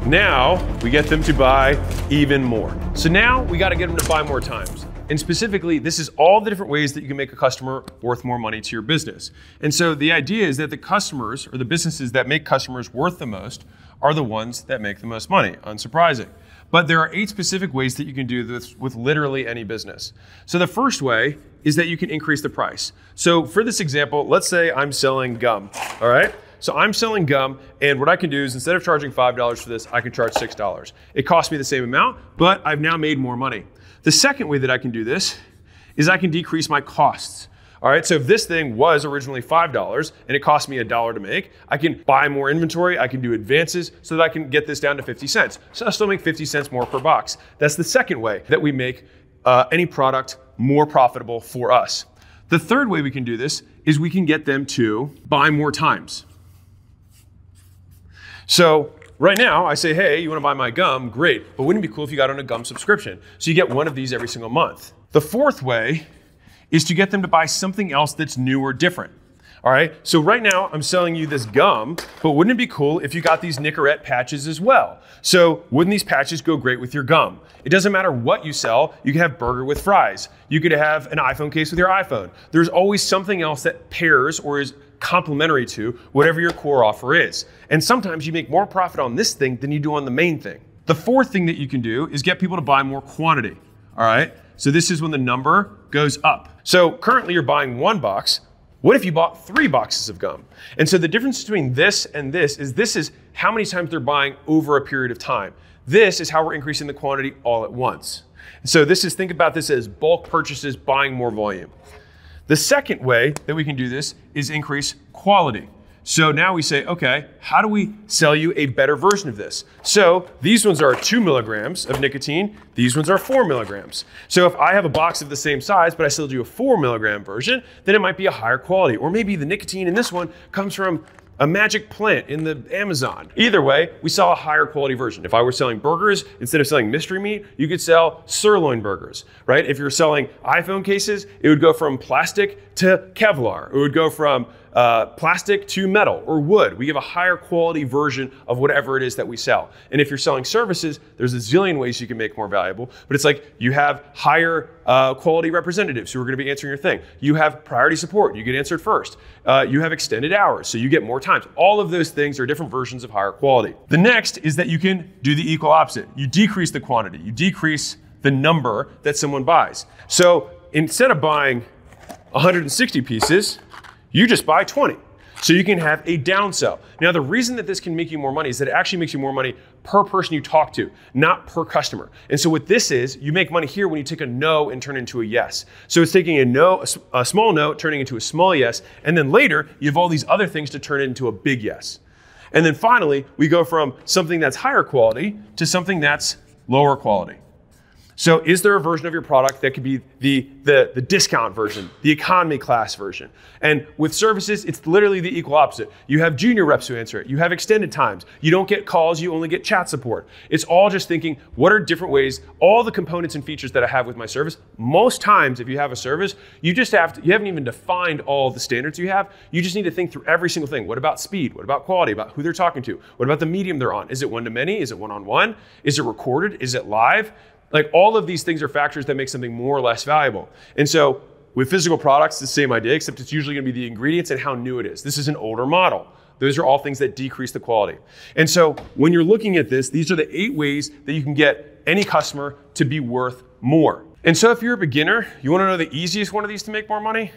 Now we get them to buy even more. So now we got to get them to buy more times. And specifically, this is all the different ways that you can make a customer worth more money to your business. And so the idea is that the customers or the businesses that make customers worth the most are the ones that make the most money, unsurprising. But there are 8 specific ways that you can do this with literally any business. So the first way is that you can increase the price. So for this example, let's say I'm selling gum, all right? So I'm selling gum, and what I can do is instead of charging $5 for this, I can charge $6. It costs me the same amount, but I've now made more money. The second way that I can do this is I can decrease my costs. All right, so if this thing was originally $5 and it cost me $1 to make, I can buy more inventory, I can do advances so that I can get this down to 50 cents. So I'll still make 50 cents more per box. That's the second way that we make any product more profitable for us. The third way we can do this is we can get them to buy more times. So right now, I say, hey, you want to buy my gum? Great. But wouldn't it be cool if you got on a gum subscription? So you get one of these every single month. The fourth way is to get them to buy something else that's new or different. All right. So right now, I'm selling you this gum, but wouldn't it be cool if you got these Nicorette patches as well? So wouldn't these patches go great with your gum? It doesn't matter what you sell. You could have burger with fries. You could have an iPhone case with your iPhone. There's always something else that pairs or is complementary to whatever your core offer is. And sometimes you make more profit on this thing than you do on the main thing. The fourth thing that you can do is get people to buy more quantity. All right. So this is when the number goes up. So currently you're buying 1 box. What if you bought 3 boxes of gum? And so the difference between this and this is how many times they're buying over a period of time. This is how we're increasing the quantity all at once. And so think about this as bulk purchases, buying more volume. The second way that we can do this is increase quality. So now we say, okay, how do we sell you a better version of this? So these ones are 2 milligrams of nicotine. These ones are 4 milligrams. So if I have a box of the same size, but I sold you a 4 milligram version, then it might be a higher quality. Or maybe the nicotine in this one comes from a magic plant in the Amazon. Either way, we sell a higher quality version. If I were selling burgers, instead of selling mystery meat, you could sell sirloin burgers, right? If you're selling iPhone cases, it would go from plastic to Kevlar. It would go from plastic to metal or wood. We give a higher quality version of whatever it is that we sell. And if you're selling services, there's a zillion ways you can make more valuable, but it's like you have higher quality representatives who are going to be answering your thing. You have priority support, you get answered first. You have extended hours, so you get more times. All of those things are different versions of higher quality. The next is that you can do the equal opposite. You decrease the quantity, you decrease the number that someone buys. So instead of buying 160 pieces, you just buy 20. So you can have a downsell. Now, the reason that this can make you more money is that it actually makes you more money per person you talk to, not per customer. And so what this is, you make money here when you take a no and turn it into a yes. So it's taking a no, a small no, turning into a small yes, and then later you have all these other things to turn it into a big yes. And then finally, we go from something that's higher quality to something that's lower quality. So is there a version of your product that could be the discount version, the economy class version? And with services, it's literally the equal opposite. You have junior reps who answer it. You have extended times. You don't get calls, you only get chat support. It's all just thinking, what are different ways, all the components and features that I have with my service. Most times, if you have a service, you haven't even defined all the standards you have. You just need to think through every single thing. What about speed? What about quality? About who they're talking to? What about the medium they're on? Is it one-to-many? Is it one-on-one? Is it recorded? Is it live? Like all of these things are factors that make something more or less valuable. And so with physical products, it's the same idea, except it's usually gonna be the ingredients and how new it is. This is an older model. Those are all things that decrease the quality. And so when you're looking at this, these are the 8 ways that you can get any customer to be worth more. And so if you're a beginner, you wanna know the easiest one of these to make more money?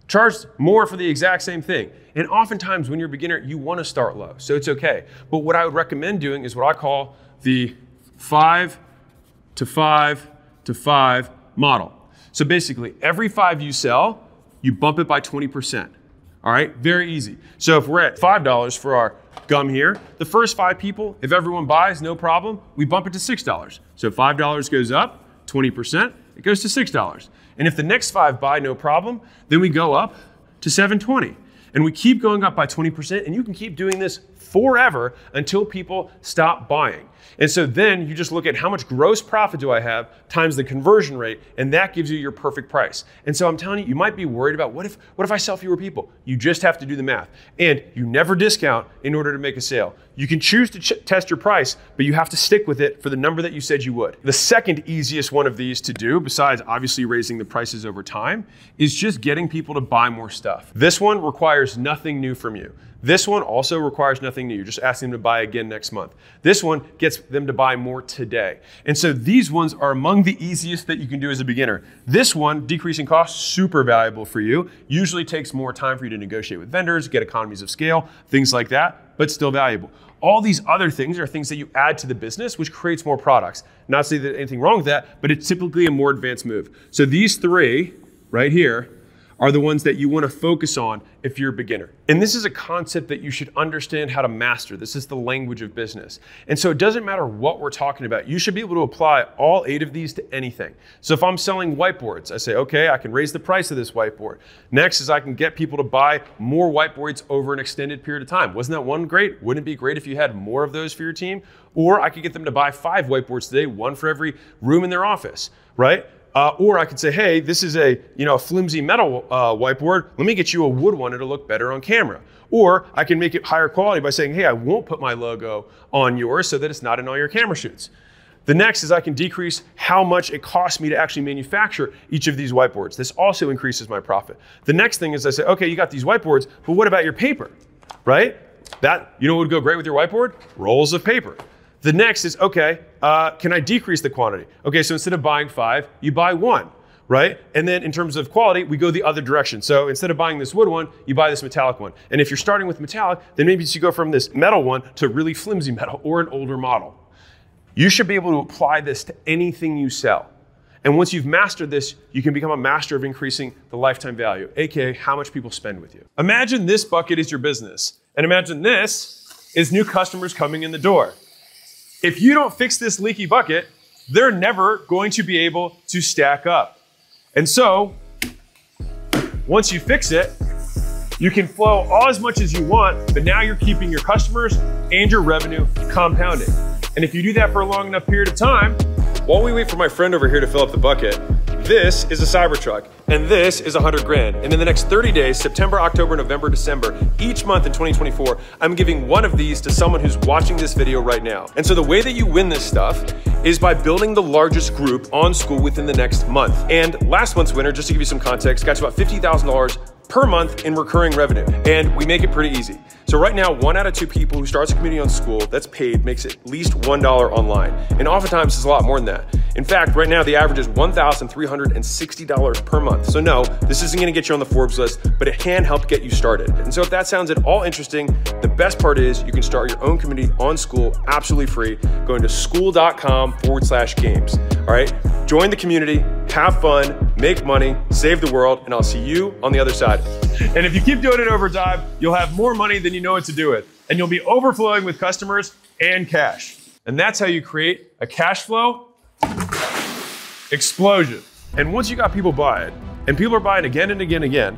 Charge more for the exact same thing. And oftentimes when you're a beginner, you wanna start low, so it's okay. But what I would recommend doing is what I call the 5 to 5 to 5 model. So basically, every 5 you sell, you bump it by 20%. All right, very easy. So if we're at $5 for our gum here, the first 5 people, if everyone buys, no problem, we bump it to $6. So $5 goes up, 20%, it goes to $6. And if the next 5 buy, no problem, then we go up to $7.20. And we keep going up by 20%, and you can keep doing this forever until people stop buying. And so then you just look at how much gross profit do I have times the conversion rate, and that gives you your perfect price. And so I'm telling you, you might be worried about what if I sell fewer people? You just have to do the math. And you never discount in order to make a sale. You can choose to test your price, but you have to stick with it for the number that you said you would. The second easiest one of these to do, besides obviously raising the prices over time, is just getting people to buy more stuff. This one requires nothing new from you. This one also requires nothing new. You're just asking them to buy again next month. This one gets them to buy more today. And so these ones are among the easiest that you can do as a beginner. This one, decreasing costs, super valuable for you. Usually takes more time for you to negotiate with vendors, get economies of scale, things like that, but still valuable. All these other things are things that you add to the business, which creates more products. Not to say that anything wrong with that, but it's typically a more advanced move. So these 3 right here are the ones that you want to focus on if you're a beginner. And this is a concept that you should understand how to master. This is the language of business. And so it doesn't matter what we're talking about. You should be able to apply all 8 of these to anything. So if I'm selling whiteboards, I say, okay, I can raise the price of this whiteboard. Next is I can get people to buy more whiteboards over an extended period of time. Wasn't that one great? Wouldn't it be great if you had more of those for your team? Or I could get them to buy 5 whiteboards today, 1 for every room in their office, right? Or I could say, hey, this is a flimsy metal whiteboard. Let me get you a wood one. It'll look better on camera. Or I can make it higher quality by saying, hey, I won't put my logo on yours so that it's not in all your camera shoots. The next is I can decrease how much it costs me to actually manufacture each of these whiteboards. This also increases my profit. The next thing is I say, okay, you got these whiteboards, but what about your paper, right? That, what would go great with your whiteboard? Rolls of paper. The next is, okay, can I decrease the quantity? Okay, so instead of buying 5, you buy 1, right? And then in terms of quality, we go the other direction. So instead of buying this wood one, you buy this metallic one. And if you're starting with metallic, then maybe you go from this metal one to really flimsy metal or an older model. You should be able to apply this to anything you sell. And once you've mastered this, you can become a master of increasing the lifetime value, AKA how much people spend with you. Imagine this bucket is your business. And imagine this is new customers coming in the door. If you don't fix this leaky bucket, they're never going to be able to stack up. And so, once you fix it, you can flow all as much as you want, but now you're keeping your customers and your revenue compounding. And if you do that for a long enough period of time, while we wait for my friend over here to fill up the bucket, this is a Cybertruck, and this is 100 grand. And in the next 30 days, September, October, November, December, each month in 2024, I'm giving one of these to someone who's watching this video right now. And so the way that you win this stuff is by building the largest group on school within the next month. And last month's winner, just to give you some context, got you about $50,000 per month in recurring revenue. And we make it pretty easy. So right now, 1 out of 2 people who starts a community on School that's paid makes at least $1 online. And oftentimes it's a lot more than that. In fact, right now the average is $1,360 per month. So no, this isn't gonna get you on the Forbes list, but it can help get you started. And so if that sounds at all interesting, the best part is you can start your own community on School absolutely free, going to school.com/games. All right, join the community, have fun, make money, save the world, and I'll see you on the other side. And if you keep doing it over time, you'll have more money than you know what to do with, and you'll be overflowing with customers and cash. And that's how you create a cash flow explosion. And once you got people buying, and people are buying again and again and again,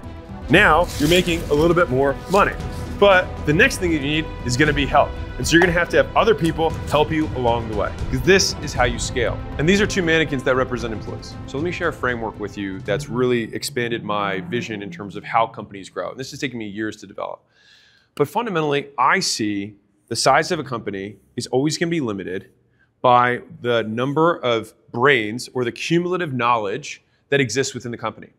now you're making a little bit more money. But the next thing you need is gonna be help. And so you're gonna have to have other people help you along the way, because this is how you scale. And these are 2 mannequins that represent employees. So let me share a framework with you that's really expanded my vision in terms of how companies grow. And this has taken me years to develop. But fundamentally, I see the size of a company is always gonna be limited by the number of brains or the cumulative knowledge that exists within the company.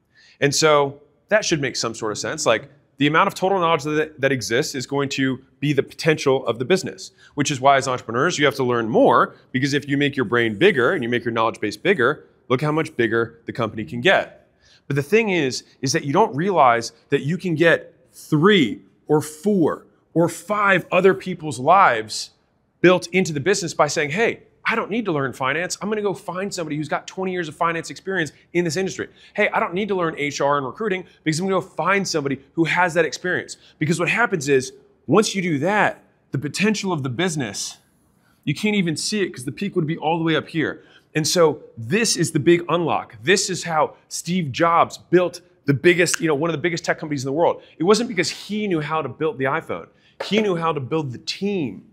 And so that should make some sort of sense. Like, the amount of total knowledge that exists is going to be the potential of the business, which is why as entrepreneurs, you have to learn more, because if you make your brain bigger and you make your knowledge base bigger, look how much bigger the company can get. But the thing is that you don't realize that you can get 3 or 4 or 5 other people's lives built into the business by saying, hey, I don't need to learn finance. I'm gonna go find somebody who's got 20 years of finance experience in this industry. Hey, I don't need to learn HR and recruiting because I'm gonna go find somebody who has that experience. Because what happens is, once you do that, the potential of the business, you can't even see it because the peak would be all the way up here. And so this is the big unlock. This is how Steve Jobs built the biggest, one of the biggest tech companies in the world. It wasn't because he knew how to build the iPhone. He knew how to build the team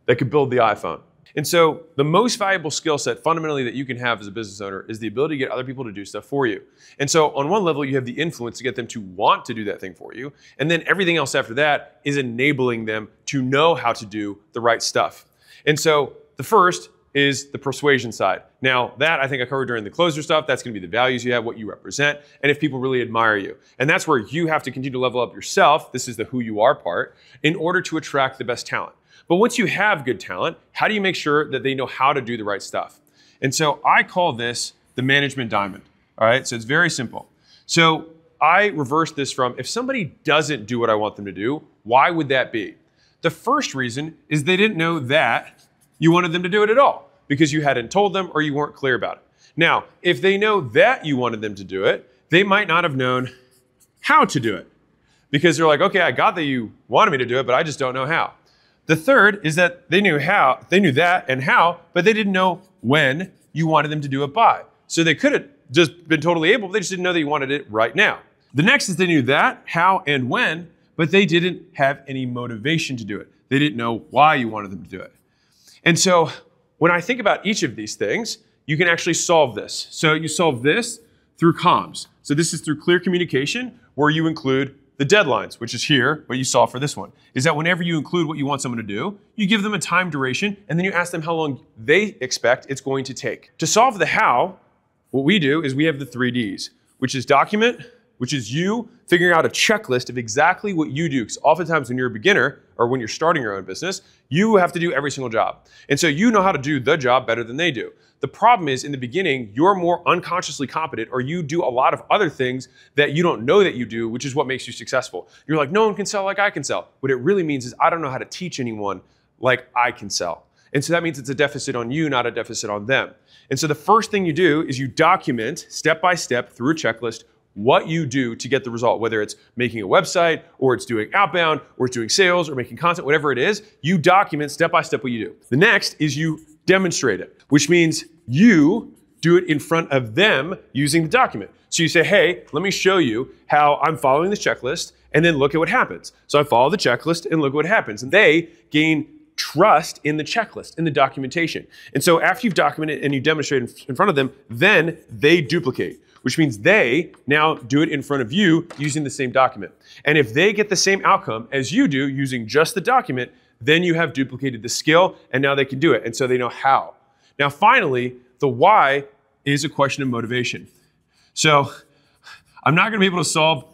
that could build the iPhone. And so the most valuable skill set fundamentally that you can have as a business owner is the ability to get other people to do stuff for you. And so on one level, you have the influence to get them to want to do that thing for you. And then everything else after that is enabling them to know how to do the right stuff. And so the first is the persuasion side. Now that I think I covered during the closer stuff, that's gonna be the values you have, what you represent, and if people really admire you. And that's where you have to continue to level up yourself, this is the who you are part, in order to attract the best talent. But once you have good talent, how do you make sure that they know how to do the right stuff? And so I call this the management diamond, all right? So it's very simple. So I reverse this from, if somebody doesn't do what I want them to do, why would that be? The first reason is they didn't know that you wanted them to do it at all because you hadn't told them or you weren't clear about it. Now, if they know that you wanted them to do it, they might not have known how to do it because they're like, okay, I got that you wanted me to do it, but I just don't know how. The third is that they knew that and how, but they didn't know when you wanted them to do it by. So they could have just been totally able, but they just didn't know that you wanted it right now. The next is they knew that, how, and when, but they didn't have any motivation to do it. They didn't know why you wanted them to do it. And so when I think about each of these things, you can actually solve this. So you solve this through comms. So this is through clear communication, where you include the deadlines, which is here, what you saw for this one, is that whenever you include what you want someone to do, you give them a time duration, and then you ask them how long they expect it's going to take. To solve the how, what we do is we have the 3 Ds, which is document, which is you figuring out a checklist of exactly what you do. Because oftentimes when you're a beginner or when you're starting your own business, you have to do every single job. And so you know how to do the job better than they do. The problem is in the beginning, you're more unconsciously competent or you do a lot of other things that you don't know that you do, which is what makes you successful. You're like, no one can sell like I can sell. What it really means is I don't know how to teach anyone like I can sell. And so that means it's a deficit on you, not a deficit on them. And so the first thing you do is you document step by step through a checklist what you do to get the result, whether it's making a website or it's doing outbound or it's doing sales or making content, whatever it is, you document step by step what you do. The next is you demonstrate it, which means you do it in front of them using the document. So you say, hey, let me show you how I'm following this checklist and then look at what happens. So I follow the checklist and look at what happens. And they gain trust in the checklist, in the documentation. And so after you've documented and you demonstrate in front of them, then they duplicate, which means they now do it in front of you using the same document. And if they get the same outcome as you do using just the document, then you have duplicated the skill and now they can do it. And so they know how. Now, finally, the why is a question of motivation. So I'm not gonna be able to solve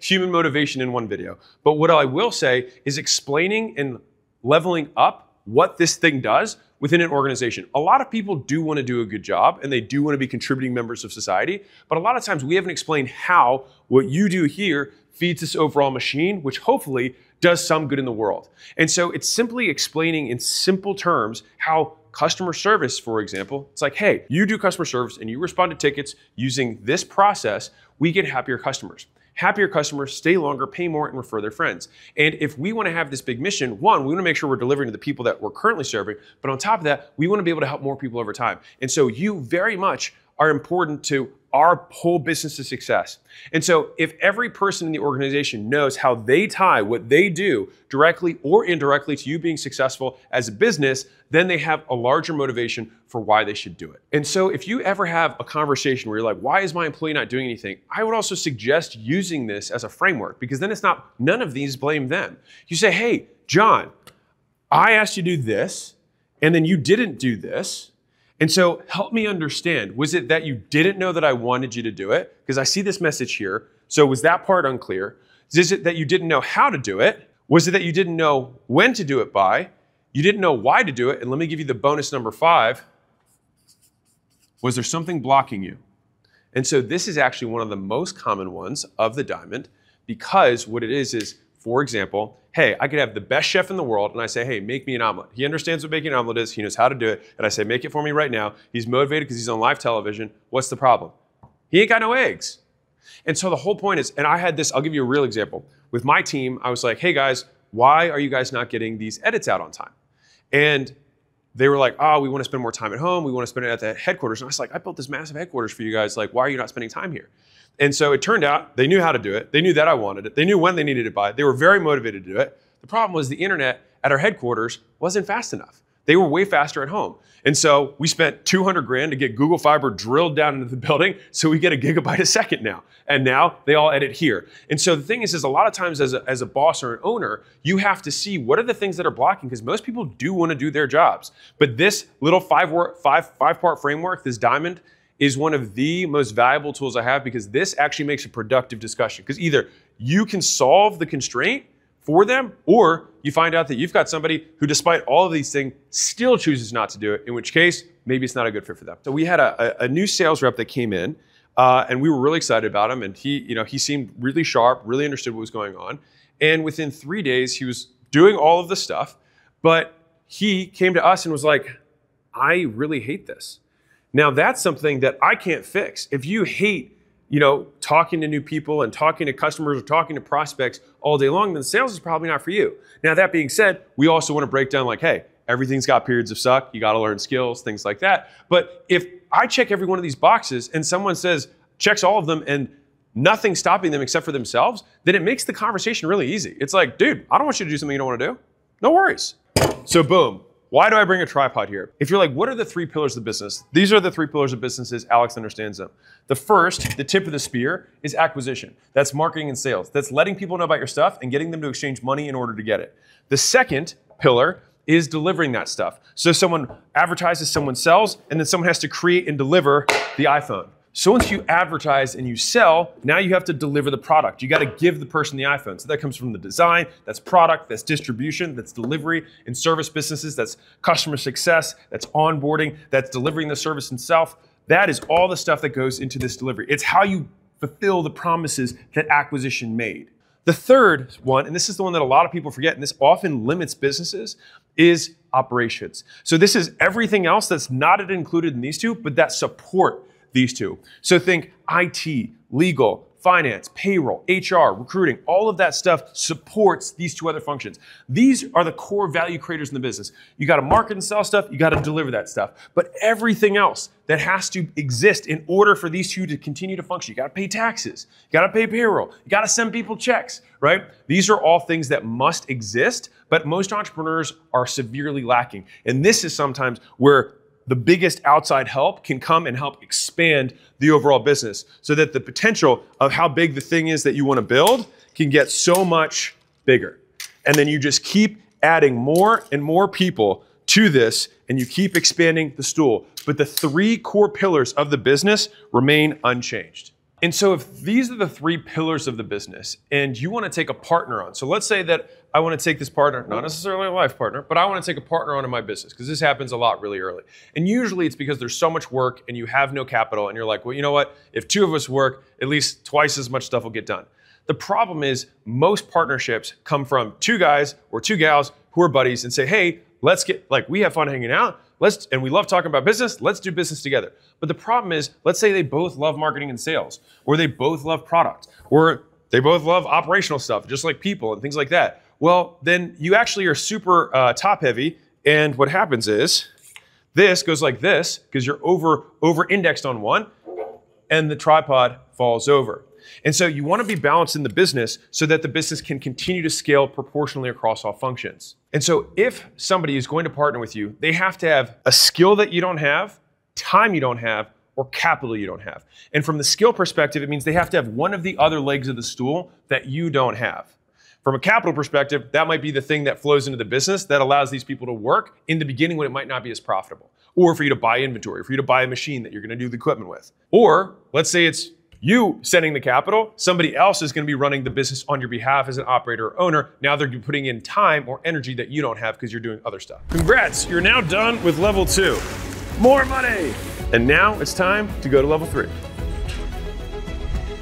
human motivation in one video. But what I will say is explaining and leveling up what this thing does within an organization. A lot of people do want to do a good job and they do want to be contributing members of society, but a lot of times we haven't explained how what you do here feeds this overall machine, which hopefully does some good in the world. And so it's simply explaining in simple terms how customer service, for example, it's like, hey, you do customer service and you respond to tickets using this process, we get happier customers. Happier customers stay longer, pay more, and refer their friends. And if we want to have this big mission, one, we want to make sure we're delivering to the people that we're currently serving, but on top of that, we want to be able to help more people over time. And so you very much are important to our whole business's success. And so if every person in the organization knows how they tie what they do directly or indirectly to you being successful as a business, then they have a larger motivation for why they should do it. And so if you ever have a conversation where you're like, why is my employee not doing anything? I would also suggest using this as a framework, because then it's not, none of these blame them. You say, hey, John, I asked you to do this, and then you didn't do this. And so help me understand, was it that you didn't know that I wanted you to do it? Because I see this message here. So was that part unclear? Is it that you didn't know how to do it? Was it that you didn't know when to do it by? You didn't know why to do it? And let me give you the bonus number 5. Was there something blocking you? And so this is actually one of the most common ones of the diamond, because what it is, for example, hey, I could have the best chef in the world and I say, hey, make me an omelet. He understands what making an omelet is. He knows how to do it. And I say, make it for me right now. He's motivated because he's on live television. What's the problem? He ain't got no eggs. And so the whole point is, and I had this, I'll give you a real example. With my team, I was like, hey guys, why are you guys not getting these edits out on time? And they were like, oh, we want to spend more time at home. We want to spend it at the headquarters. And I was like, I built this massive headquarters for you guys. Like, why are you not spending time here? And so it turned out they knew how to do it. They knew that I wanted it. They knew when they needed it by. They were very motivated to do it. The problem was the internet at our headquarters wasn't fast enough. They were way faster at home. And so we spent 200 grand to get Google Fiber drilled down into the building so we get a gigabyte a second now. And now they all edit here. And so the thing is a lot of times as a boss or an owner, you have to see what are the things that are blocking, because most people do want to do their jobs. But this little five-part framework, this diamond, is one of the most valuable tools I have, because this actually makes a productive discussion. Because either you can solve the constraint for them, or you find out that you've got somebody who, despite all of these things, still chooses not to do it, in which case, maybe it's not a good fit for them. So we had a new sales rep that came in, and we were really excited about him, and he seemed really sharp, really understood what was going on. And within 3 days, he was doing all of the stuff, but he came to us and was like, I really hate this. Now that's something that I can't fix. If you hate, talking to new people and talking to customers or talking to prospects all day long, then sales is probably not for you. Now that being said, we also want to break down like, hey, everything's got periods of suck. You got to learn skills, things like that. But if I check every one of these boxes and someone says, checks all of them and nothing's stopping them except for themselves, then it makes the conversation really easy. It's like, dude, I don't want you to do something you don't want to do. No worries. So boom. Why do I bring a tripod here? If you're like, what are the 3 pillars of business? These are the 3 pillars of businesses. Alex understands them. The first, the tip of the spear, is acquisition. That's marketing and sales. That's letting people know about your stuff and getting them to exchange money in order to get it. The second pillar is delivering that stuff. So someone advertises, someone sells, and then someone has to create and deliver the iPhone. So once you advertise and you sell, now you have to deliver the product. You got to give the person the iPhone. So that comes from the design, that's product, that's distribution, that's delivery. In service businesses, that's customer success, that's onboarding, that's delivering the service itself. That is all the stuff that goes into this delivery. It's how you fulfill the promises that acquisition made. The third one, and this is the one that a lot of people forget, and this often limits businesses, is operations. So this is everything else that's not included in these 2, but that support these 2. So think IT, legal, finance, payroll, HR, recruiting, all of that stuff supports these 2 other functions. These are the core value creators in the business. You got to market and sell stuff, you got to deliver that stuff. But everything else that has to exist in order for these 2 to continue to function, you got to pay taxes, you got to pay payroll, you got to send people checks, right? These are all things that must exist, but most entrepreneurs are severely lacking. And this is sometimes where the biggest outside help can come and help expand the overall business, so that the potential of how big the thing is that you want to build can get so much bigger. And then you just keep adding more and more people to this, and you keep expanding the stool. But the 3 core pillars of the business remain unchanged. And so if these are the three pillars of the business and you want to take a partner on, so let's say that I want to take this partner, not necessarily a life partner, but I want to take a partner on in my business because this happens a lot really early. And usually it's because there's so much work and you have no capital and you're like, well, you know what? If two of us work, at least twice as much stuff will get done. The problem is most partnerships come from two guys or two gals who are buddies and say, hey, let's get, like, we have fun hanging out. And we love talking about business, let's do business together. But the problem is, let's say they both love marketing and sales, or they both love product, or they both love operational stuff, just like people and things like that. Well, then you actually are super top heavy. And what happens is this goes like this because you're over indexed on one and the tripod falls over. And so you want to be balanced in the business so that the business can continue to scale proportionally across all functions. And so if somebody is going to partner with you, they have to have a skill that you don't have, time you don't have, or capital you don't have. And from the skill perspective, it means they have to have one of the other legs of the stool that you don't have. From a capital perspective, that might be the thing that flows into the business that allows these people to work in the beginning when it might not be as profitable. Or for you to buy inventory, for you to buy a machine that you're going to do the equipment with. Or let's say it's you sending the capital, somebody else is going to be running the business on your behalf as an operator or owner. Now they're putting in time or energy that you don't have because you're doing other stuff. Congrats, you're now done with level 2. More money! And now it's time to go to level 3.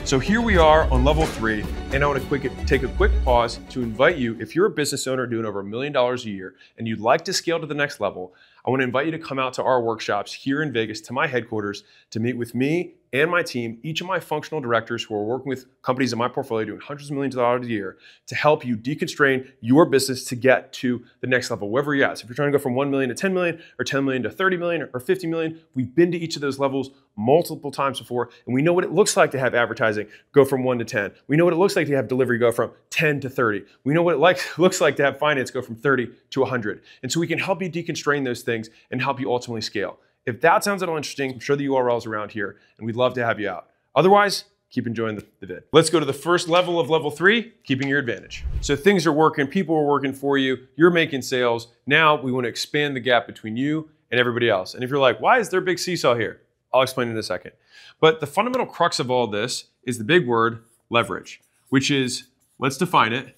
So here we are on level 3, and I want to take a quick pause to invite you, if you're a business owner doing over $1 million a year and you'd like to scale to the next level, I want to invite you to come out to our workshops here in Vegas to my headquarters to meet with me and my team, each of my functional directors who are working with companies in my portfolio doing hundreds of millions of dollars a year to help you deconstrain your business to get to the next level, wherever you're at. So if you're trying to go from 1 million to 10 million or 10 million to 30 million or 50 million, we've been to each of those levels multiple times before, and we know what it looks like to have advertising go from 1 to 10. We know what it looks like to have delivery go from 10 to 30. We know what it looks like to have finance go from 30 to 100. And so we can help you deconstrain those things and help you ultimately scale. If that sounds at all interesting, I'm sure the URL's around here, and we'd love to have you out. Otherwise, keep enjoying the vid. Let's go to the first level of level 3, keeping your advantage. So things are working, people are working for you, you're making sales. Now we want to expand the gap between you and everybody else. And if you're like, why is there a big seesaw here? I'll explain in a second. But the fundamental crux of all this is the big word, leverage, which is, let's define it,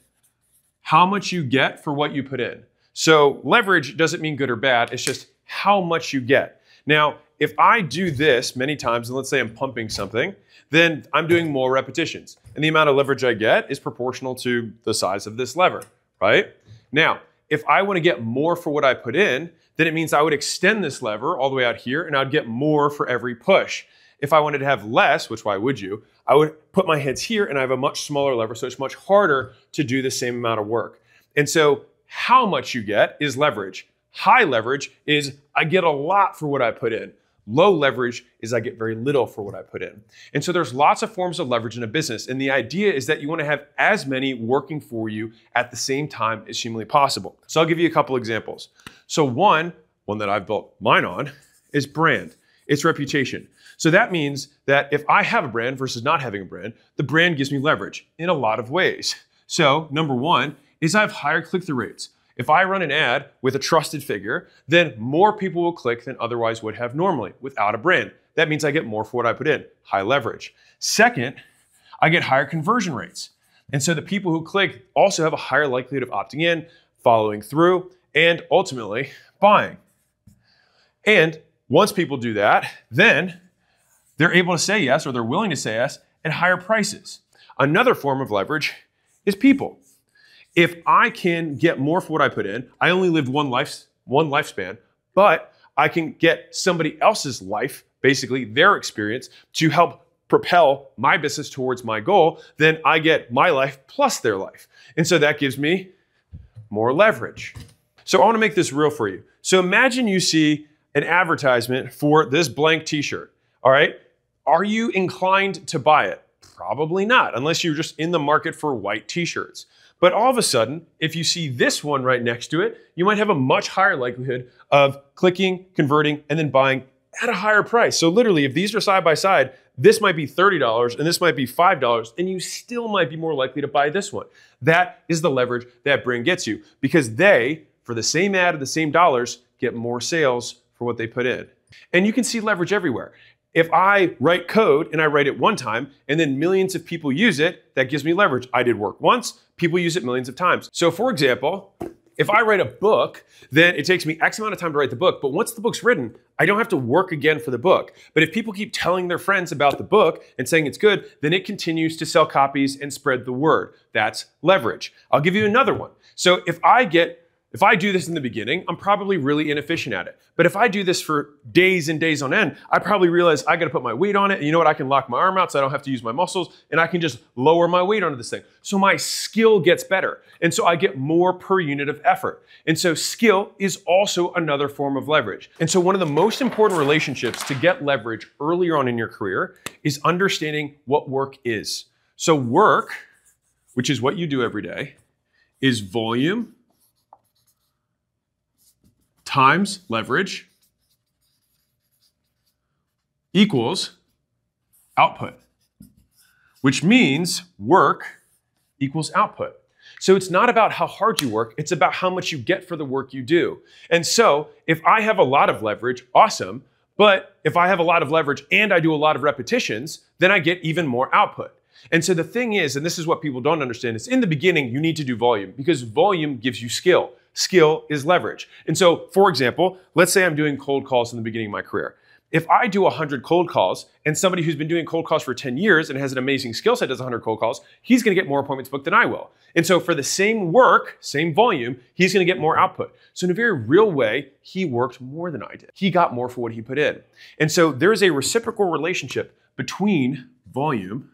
how much you get for what you put in. So leverage doesn't mean good or bad, it's just how much you get. Now, if I do this many times, and let's say I'm pumping something, then I'm doing more repetitions. And the amount of leverage I get is proportional to the size of this lever, right? Now, if I want to get more for what I put in, then it means I would extend this lever all the way out here and I'd get more for every push. If I wanted to have less, which why would you, I would put my hands here and I have a much smaller lever, so it's much harder to do the same amount of work. And so how much you get is leverage. High leverage is I get a lot for what I put in. Low leverage is I get very little for what I put in. And so there's lots of forms of leverage in a business. And the idea is that you want to have as many working for you at the same time as humanly possible. So I'll give you a couple examples. So one that I've built mine on is brand. It's reputation. So that means that if I have a brand versus not having a brand, the brand gives me leverage in a lot of ways. So number one is I have higher click-through rates. If I run an ad with a trusted figure, then more people will click than otherwise would have normally without a brand. That means I get more for what I put in, high leverage. Second, I get higher conversion rates. And so the people who click also have a higher likelihood of opting in, following through, and ultimately buying. And once people do that, then they're able to say yes, or they're willing to say yes at higher prices. Another form of leverage is people. If I can get more for what I put in, I only lived one lifespan, but I can get somebody else's life, basically their experience, to help propel my business towards my goal, then I get my life plus their life. And so that gives me more leverage. So I want to make this real for you. So imagine you see an advertisement for this blank t-shirt, all right? Are you inclined to buy it? Probably not, unless you're just in the market for white t-shirts. But all of a sudden, if you see this one right next to it, you might have a much higher likelihood of clicking, converting, and then buying at a higher price. So literally, if these are side by side, this might be $30 and this might be $5, and you still might be more likely to buy this one. That is the leverage that brand gets you, because they, for the same ad at the same dollars, get more sales for what they put in. And you can see leverage everywhere. If I write code and I write it one time and then millions of people use it, that gives me leverage. I did work once, people use it millions of times. So for example, if I write a book, then it takes me X amount of time to write the book, but once the book's written, I don't have to work again for the book. But if people keep telling their friends about the book and saying it's good, then it continues to sell copies and spread the word. That's leverage. I'll give you another one. So if I do this in the beginning, I'm probably really inefficient at it. But if I do this for days and days on end, I probably realize I gotta put my weight on it. And you know what? I can lock my arm out so I don't have to use my muscles, and I can just lower my weight onto this thing. So my skill gets better. And so I get more per unit of effort. And so skill is also another form of leverage. And so one of the most important relationships to get leverage earlier on in your career is understanding what work is. So work, which is what you do every day, is volume times leverage equals output, which means work equals output. So it's not about how hard you work, it's about how much you get for the work you do. And so if I have a lot of leverage, awesome, but if I have a lot of leverage and I do a lot of repetitions, then I get even more output. And so the thing is, and this is what people don't understand, is in the beginning, you need to do volume because volume gives you skill. Skill is leverage. And so, for example, let's say I'm doing cold calls in the beginning of my career. If I do 100 cold calls and somebody who's been doing cold calls for 10 years and has an amazing skill set does 100 cold calls, he's going to get more appointments booked than I will. And so for the same work, same volume, he's going to get more output. So in a very real way, he worked more than I did. He got more for what he put in. And so there's a reciprocal relationship between volume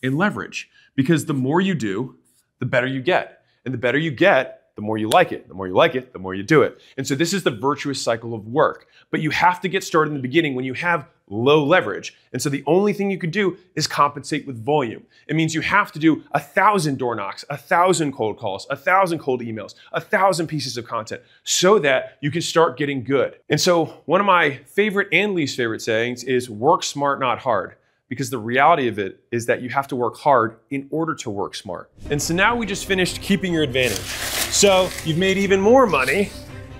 and leverage, because the more you do, the better you get. And the better you get, the more you like it. The more you like it, the more you do it. And so this is the virtuous cycle of work. But you have to get started in the beginning when you have low leverage. And so the only thing you could do is compensate with volume. It means you have to do 1,000 door knocks, 1,000 cold calls, 1,000 cold emails, 1,000 pieces of content so that you can start getting good. And so one of my favorite and least favorite sayings is work smart, not hard. Because the reality of it is that you have to work hard in order to work smart. And so now we just finished keeping your advantage. So you've made even more money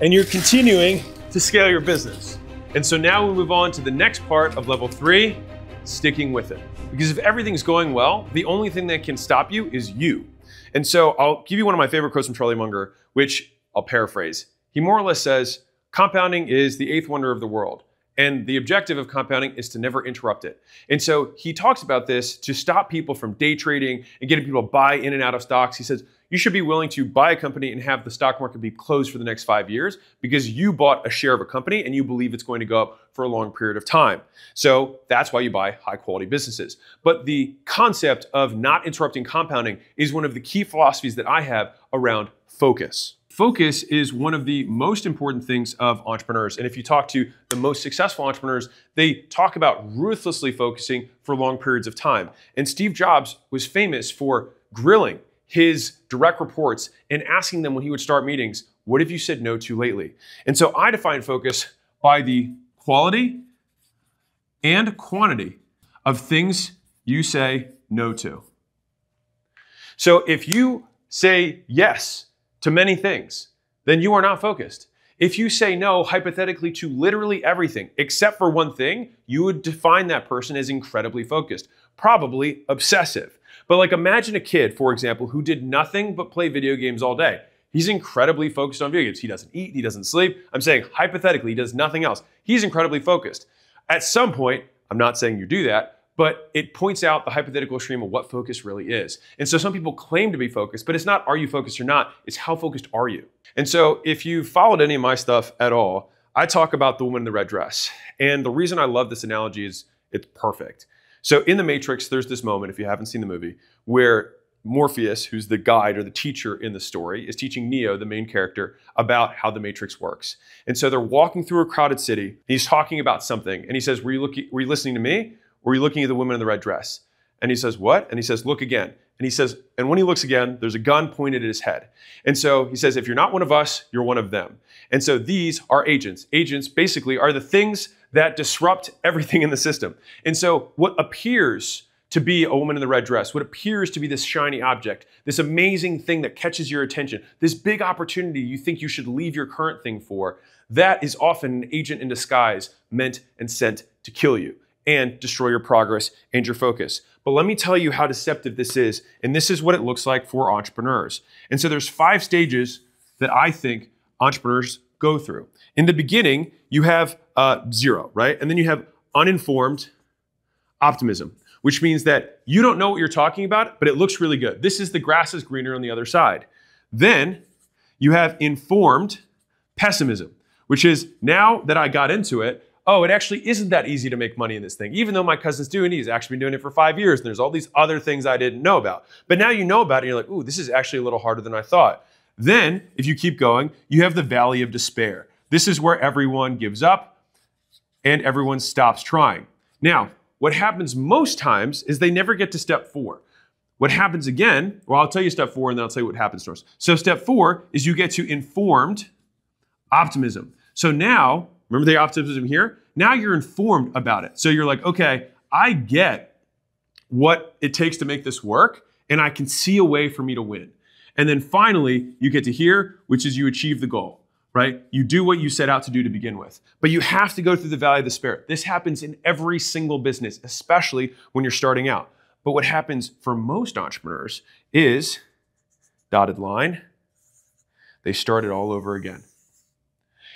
and you're continuing to scale your business. And so now we move on to the next part of level 3, sticking with it. Because if everything's going well, the only thing that can stop you is you. And so I'll give you one of my favorite quotes from Charlie Munger, which I'll paraphrase. He more or less says, compounding is the 8th wonder of the world. And the objective of compounding is to never interrupt it. And so he talks about this to stop people from day trading and getting people to buy in and out of stocks. He says, you should be willing to buy a company and have the stock market be closed for the next 5 years because you bought a share of a company and you believe it's going to go up for a long period of time. So that's why you buy high quality businesses. But the concept of not interrupting compounding is one of the key philosophies that I have around focus. Focus is one of the most important things of entrepreneurs. And if you talk to the most successful entrepreneurs, they talk about ruthlessly focusing for long periods of time. And Steve Jobs was famous for grilling his direct reports and asking them when he would start meetings, what have you said no to lately? And so I define focus by the quality and quantity of things you say no to. So if you say yes to many things, then you are not focused. If you say no, hypothetically, to literally everything, except for one thing, you would define that person as incredibly focused, probably obsessive. But like imagine a kid, for example, who did nothing but play video games all day. He's incredibly focused on video games. He doesn't eat, he doesn't sleep. I'm saying hypothetically, he does nothing else. He's incredibly focused. At some point, I'm not saying you do that, but it points out the hypothetical extreme of what focus really is. And so some people claim to be focused, but it's not are you focused or not, it's how focused are you? And so if you've followed any of my stuff at all, I talk about the woman in the red dress. And the reason I love this analogy is it's perfect. So in The Matrix, there's this moment, if you haven't seen the movie, where Morpheus, who's the guide or the teacher in the story, is teaching Neo, the main character, about how the Matrix works. And so they're walking through a crowded city. He's talking about something. And he says, were you listening to me? Or are you looking at the woman in the red dress? And he says, what? And he says, look again. And he says, and when he looks again, there's a gun pointed at his head. And so he says, if you're not one of us, you're one of them. And so these are agents. Agents basically are the things that disrupt everything in the system. And so what appears to be a woman in the red dress, what appears to be this shiny object, this amazing thing that catches your attention, this big opportunity you think you should leave your current thing for, that is often an agent in disguise meant and sent to kill you. and destroy your progress and your focus. But let me tell you how deceptive this is, and this is what it looks like for entrepreneurs. And so there's 5 stages that I think entrepreneurs go through. In the beginning, you have 0, right? And then you have uninformed optimism, which means that you don't know what you're talking about, but it looks really good. This is the grass is greener on the other side. Then you have informed pessimism, which is now that I got into it, oh, it actually isn't that easy to make money in this thing. Even though my cousin's doing it, he's actually been doing it for 5 years, and there's all these other things I didn't know about. But now you know about it, and you're like, ooh, this is actually a little harder than I thought. Then, if you keep going, you have the valley of despair. This is where everyone gives up and everyone stops trying. Now, what happens most times is they never get to step 4. What happens again, well, I'll tell you step 4 and then I'll tell you what happens to us. So step 4 is you get to informed optimism. So now, remember the optimism here? Now you're informed about it. So you're like, okay, I get what it takes to make this work and I can see a way for me to win. And then finally, you get to here, which is you achieve the goal, right? You do what you set out to do to begin with. But you have to go through the valley of despair. This happens in every single business, especially when you're starting out. But what happens for most entrepreneurs is, dotted line, they start it all over again.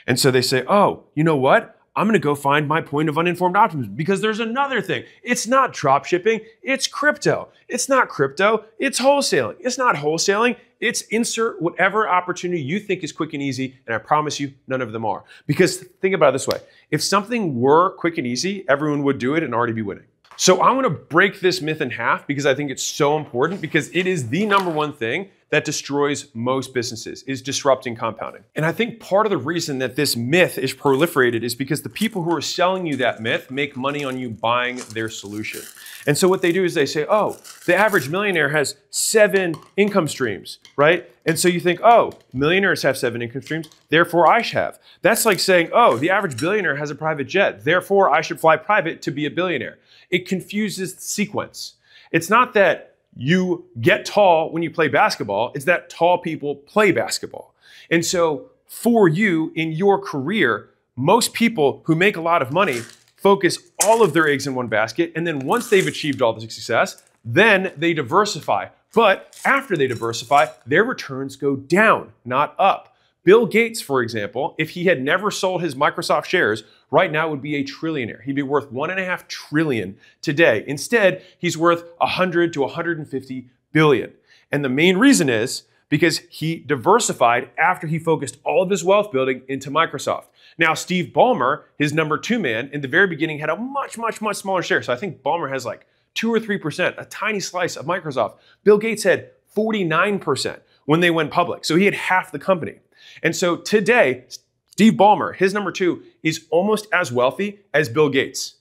And so they say, oh, you know what? I'm going to go find my point of uninformed optimism because there's another thing. It's not drop shipping, it's crypto. It's not crypto, it's wholesaling. It's not wholesaling, it's insert whatever opportunity you think is quick and easy, and I promise you, none of them are. Because think about it this way, if something were quick and easy, everyone would do it and already be winning. So I'm gonna break this myth in half because I think it's so important because it is the #1 thing that destroys most businesses, is disrupting compounding. And I think part of the reason that this myth is proliferated is because the people who are selling you that myth make money on you buying their solution. And so what they do is they say, oh, the average millionaire has 7 income streams, right? And so you think, oh, millionaires have 7 income streams, therefore I should have. That's like saying, oh, the average billionaire has a private jet, therefore I should fly private to be a billionaire. It confuses the sequence. It's not that you get tall when you play basketball, it's that tall people play basketball. And so for you in your career, most people who make a lot of money focus all of their eggs in one basket, and then once they've achieved all the success, then they diversify. But after they diversify, their returns go down, not up. Bill Gates, for example, if he had never sold his Microsoft shares, right now would be a trillionaire. He'd be worth $1.5 trillion today. Instead, he's worth 100 to 150 billion. And the main reason is because he diversified after he focused all of his wealth building into Microsoft. Now, Steve Ballmer, his #2 man, in the very beginning had a much smaller share. So I think Ballmer has like 2 or 3%, a tiny slice of Microsoft. Bill Gates had 49% when they went public. So he had half the company. And so today, Steve Ballmer, his #2, is almost as wealthy as Bill Gates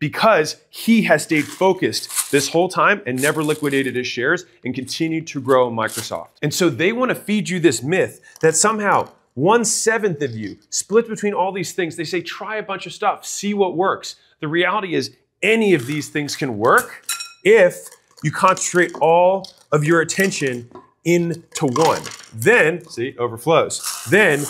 because he has stayed focused this whole time and never liquidated his shares and continued to grow Microsoft. And so they want to feed you this myth that somehow 1/7 of you split between all these things. They say, try a bunch of stuff, see what works. The reality is any of these things can work if you concentrate all of your attention into one. Then, see, overflows. Then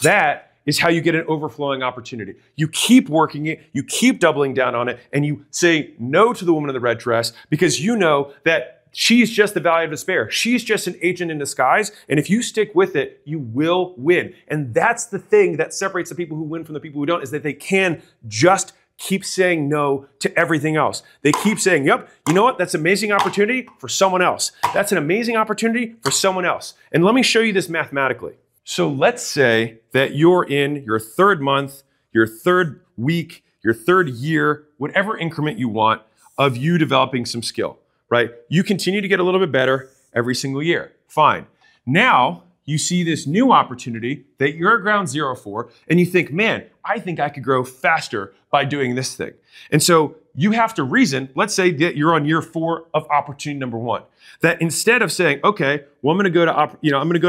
that is how you get an overflowing opportunity. You keep working it, you keep doubling down on it, and you say no to the woman in the red dress because you know that she's just the valley of despair. She's just an agent in disguise, and if you stick with it, you will win. And that's the thing that separates the people who win from the people who don't, is that they can just keep saying no to everything else. They keep saying, yep, you know what? That's an amazing opportunity for someone else. That's an amazing opportunity for someone else. And let me show you this mathematically. So let's say that you're in your 3rd month, your 3rd week, your 3rd year, whatever increment you want of you developing some skill, right? You continue to get a little bit better every single year. Fine. Now, you see this new opportunity that you're at ground zero for, and you think, man, I think I could grow faster by doing this thing. And so you have to reason, let's say that you're on year 4 of opportunity #1, that instead of saying, okay, well, I'm gonna go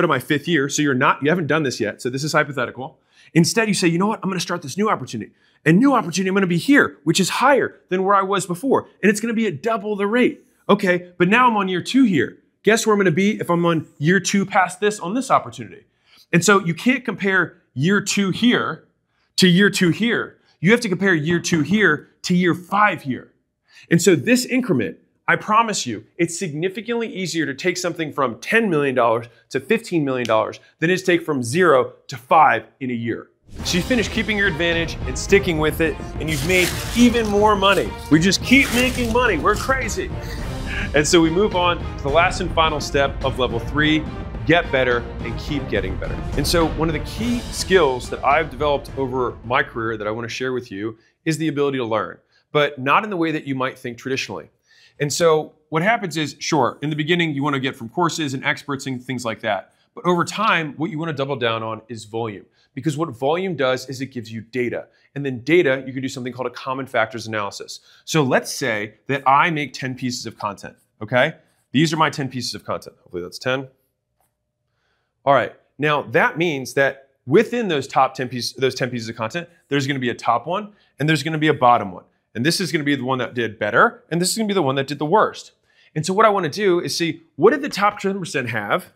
to my 5th year, so you haven't done this yet, so this is hypothetical. Instead, you say, you know what, I'm gonna start this new opportunity. And new opportunity, I'm gonna be here, which is higher than where I was before, and it's gonna be at double the rate. Okay, but now I'm on year 2 here. Guess where I'm gonna be if I'm on year 2 past this on this opportunity? And so you can't compare year 2 here to year 2 here. You have to compare year 2 here to year 5 here. And so this increment, I promise you, it's significantly easier to take something from $10 million to $15 million than it is to take from 0 to 5 in a year. So you finish keeping your advantage and sticking with it, and you've made even more money. We just keep making money. We're crazy. And so we move on to the last and final step of level 3, get better and keep getting better. And so one of the key skills that I've developed over my career that I want to share with you is the ability to learn, but not in the way that you might think traditionally. And so what happens is, sure, in the beginning, you want to get from courses and experts and things like that. But over time, what you want to double down on is volume. Because what volume does is it gives you data. And then data, you can do something called a common factors analysis. So let's say that I make 10 pieces of content, okay? These are my 10 pieces of content. Hopefully that's 10. All right, now that means that within those 10 pieces of content, there's gonna be a top one and there's gonna be a bottom one. And this is gonna be the one that did better, and this is gonna be the one that did the worst. And so what I wanna do is see, what did the top 10% have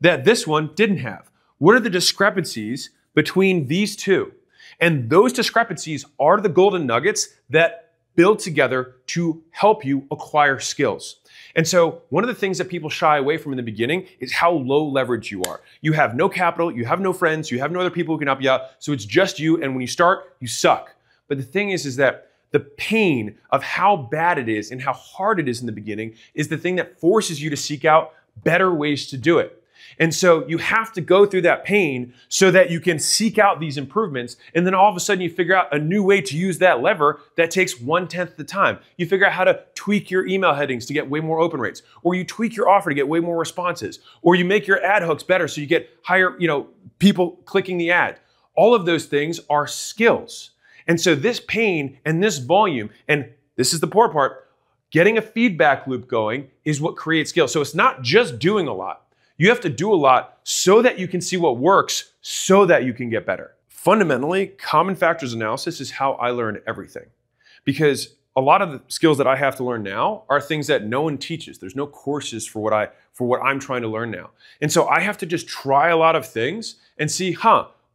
that this one didn't have? What are the discrepancies between these two? And those discrepancies are the golden nuggets that build together to help you acquire skills. And so one of the things that people shy away from in the beginning is how low leverage you are. You have no capital, you have no friends, you have no other people who can help you out, so it's just you, and when you start, you suck. But the thing is that the pain of how bad it is and how hard it is in the beginning is the thing that forces you to seek out better ways to do it. And so you have to go through that pain so that you can seek out these improvements. And then all of a sudden you figure out a new way to use that lever that takes 1/10 the time. You figure out how to tweak your email headings to get way more open rates, or you tweak your offer to get way more responses, or you make your ad hooks better so you get higher, people clicking the ad. All of those things are skills. And so this pain and this volume, and this is the poor part, getting a feedback loop going is what creates skills. So it's not just doing a lot. You have to do a lot so that you can see what works so that you can get better. Fundamentally, common factors analysis is how I learn everything. Because a lot of the skills that I have to learn now are things that no one teaches. There's no courses for what I'm trying to learn now. And so I have to just try a lot of things and see,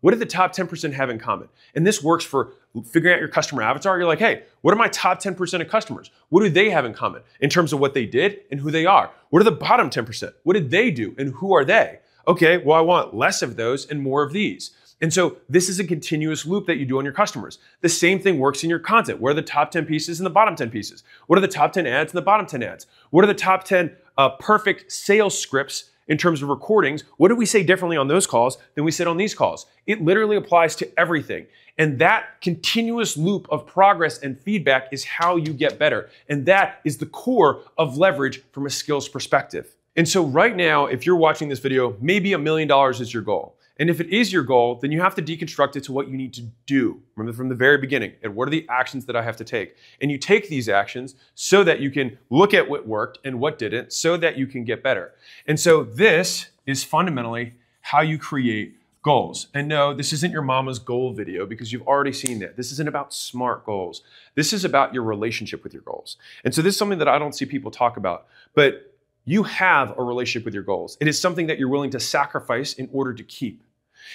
what do the top 10% have in common? And this works for figuring out your customer avatar. You're like, hey, what are my top 10% of customers? What do they have in common in terms of what they did and who they are? What are the bottom 10%? What did they do and who are they? Okay, well, I want less of those and more of these. And so this is a continuous loop that you do on your customers. The same thing works in your content. What are the top 10 pieces and the bottom 10 pieces? What are the top 10 ads and the bottom 10 ads? What are the top 10 perfect sales scripts in terms of recordings? What do we say differently on those calls than we said on these calls? It literally applies to everything. And that continuous loop of progress and feedback is how you get better. And that is the core of leverage from a skills perspective. And so right now, if you're watching this video, maybe $1 million is your goal. And if it is your goal, then you have to deconstruct it to what you need to do. Remember from the very beginning, and what are the actions that I have to take? And you take these actions so that you can look at what worked and what didn't, so that you can get better. And so this is fundamentally how you create goals. And no, this isn't your mama's goal video because you've already seen that. This isn't about SMART goals. This is about your relationship with your goals. And so this is something that I don't see people talk about, but you have a relationship with your goals. It is something that you're willing to sacrifice in order to keep.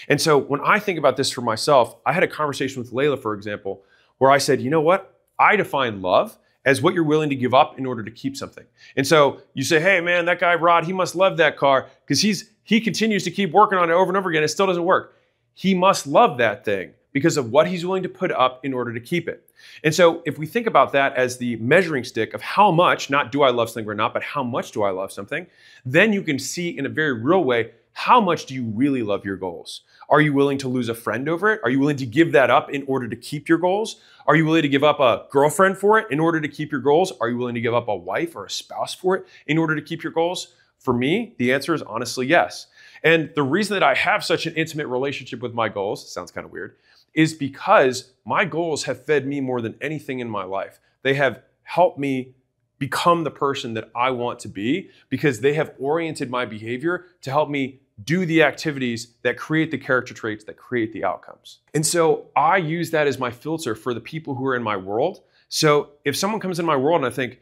And so when I think about this for myself, I had a conversation with Layla, for example, where I said, you know what? I define love as what you're willing to give up in order to keep something. And so you say, hey man, that guy Rod, he must love that car because he continues to keep working on it over and over again. It still doesn't work. He must love that thing because of what he's willing to put up in order to keep it. And so if we think about that as the measuring stick of how much, not do I love something or not, but how much do I love something, then you can see in a very real way, how much do you really love your goals? Are you willing to lose a friend over it? Are you willing to give that up in order to keep your goals? Are you willing to give up a girlfriend for it in order to keep your goals? Are you willing to give up a wife or a spouse for it in order to keep your goals? For me, the answer is honestly yes. And the reason that I have such an intimate relationship with my goals, sounds kind of weird, is because my goals have fed me more than anything in my life. They have helped me become the person that I want to be because they have oriented my behavior to help me do the activities that create the character traits that create the outcomes. And so I use that as my filter for the people who are in my world. So if someone comes in my world and I think,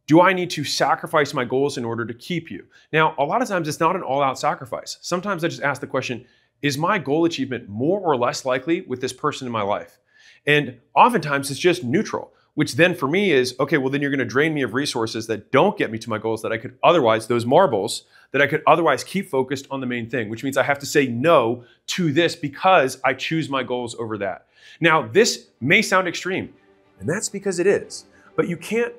do I need to sacrifice my goals in order to keep you? Now, a lot of times it's not an all-out sacrifice. Sometimes I just ask the question, is my goal achievement more or less likely with this person in my life? And oftentimes it's just neutral, which then for me is, okay, well then you're gonna drain me of resources that don't get me to my goals that I could otherwise, those marbles, that I could otherwise keep focused on the main thing, which means I have to say no to this because I choose my goals over that. Now, this may sound extreme, and that's because it is, but you can't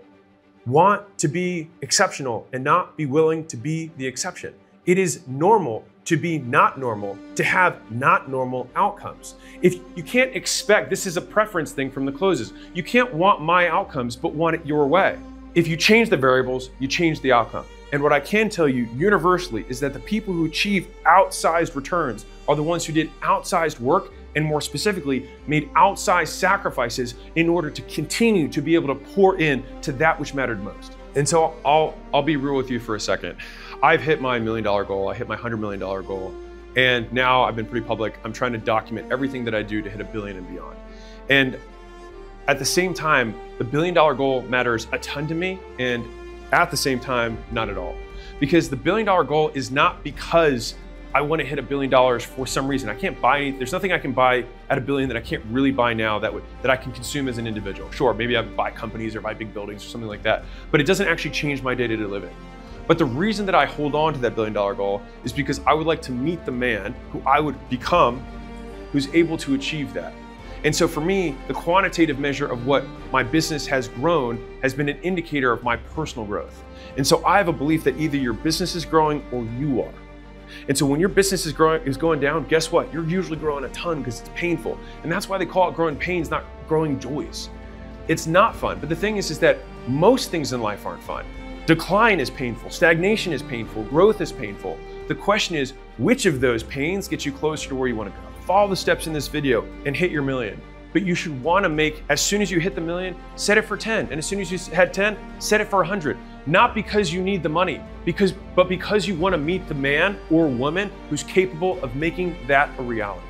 want to be exceptional and not be willing to be the exception. It is normal to be not normal, to have not normal outcomes. If you can't expect, this is a preference thing from the closes, you can't want my outcomes but want it your way. If you change the variables, you change the outcome. And what I can tell you universally is that the people who achieve outsized returns are the ones who did outsized work and more specifically made outsized sacrifices in order to continue to be able to pour in to that which mattered most. And so I'll be real with you for a second. I've hit my $1 million goal, I hit my $100 million goal, and now I've been pretty public. I'm trying to document everything that I do to hit $1 billion and beyond. And at the same time, the $1 billion goal matters a ton to me, and at the same time, not at all. Because the $1 billion goal is not because I want to hit $1 billion for some reason. I can't buy anything. There's nothing I can buy at $1 billion that I can't really buy now that I can consume as an individual. Sure, maybe I buy companies or buy big buildings or something like that, but it doesn't actually change my day-to-day living. But the reason that I hold on to that $1 billion goal is because I would like to meet the man who I would become who's able to achieve that. And so for me, the quantitative measure of what my business has grown has been an indicator of my personal growth. And so I have a belief that either your business is growing or you are. And so when your business is going down, guess what? You're usually growing a ton because it's painful. And that's why they call it growing pains, not growing joys. It's not fun. But the thing is that most things in life aren't fun. Decline is painful, stagnation is painful, growth is painful. The question is, which of those pains gets you closer to where you want to go? Follow the steps in this video and hit your $1 million. But you should want to make, as soon as you hit the $1 million, set it for 10. And as soon as you had 10, set it for 100. Not because you need the money, but because you want to meet the man or woman who's capable of making that a reality.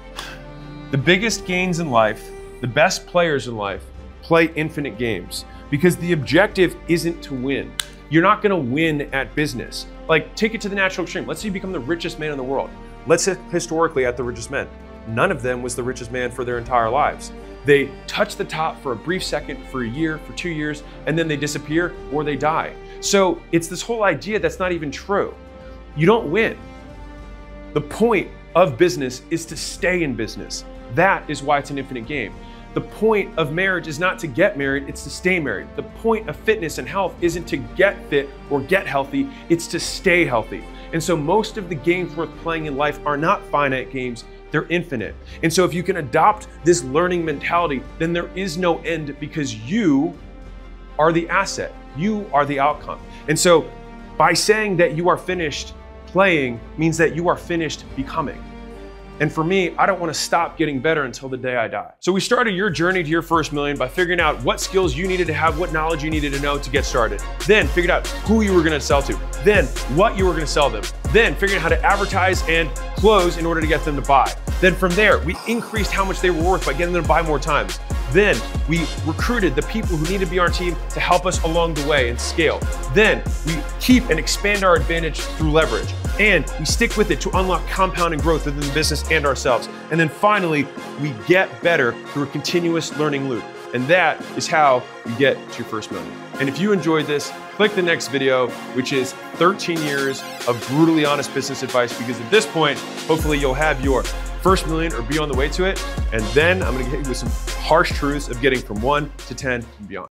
The biggest gains in life, the best players in life, play infinite games because the objective isn't to win. You're not going to win at business. Like, take it to the natural extreme. Let's say you become the richest man in the world. Let's look historically at the richest men. None of them was the richest man for their entire lives. They touch the top for a brief second, for a year, for 2 years, and then they disappear or they die. So it's this whole idea that's not even true. You don't win. The point of business is to stay in business. That is why it's an infinite game. The point of marriage is not to get married, it's to stay married. The point of fitness and health isn't to get fit or get healthy, it's to stay healthy. And so most of the games worth playing in life are not finite games, they're infinite. And so if you can adopt this learning mentality, then there is no end because you are the asset, you are the outcome. And so by saying that you are finished playing means that you are finished becoming. And for me, I don't want to stop getting better until the day I die. So we started your journey to your first million by figuring out what skills you needed to have, what knowledge you needed to know to get started. Then figured out who you were going to sell to. Then what you were going to sell them. Then figuring out how to advertise and close in order to get them to buy. Then from there, we increased how much they were worth by getting them to buy more times. Then we recruited the people who need to be on our team to help us along the way and scale. Then we keep and expand our advantage through leverage. And we stick with it to unlock compounding growth within the business and ourselves. And then finally, we get better through a continuous learning loop. And that is how you get to your first million. And if you enjoyed this, click the next video, which is 13 years of brutally honest business advice, because at this point, hopefully you'll have your first million or be on the way to it. And then I'm gonna hit you with some harsh truths of getting from 1 to 10 and beyond.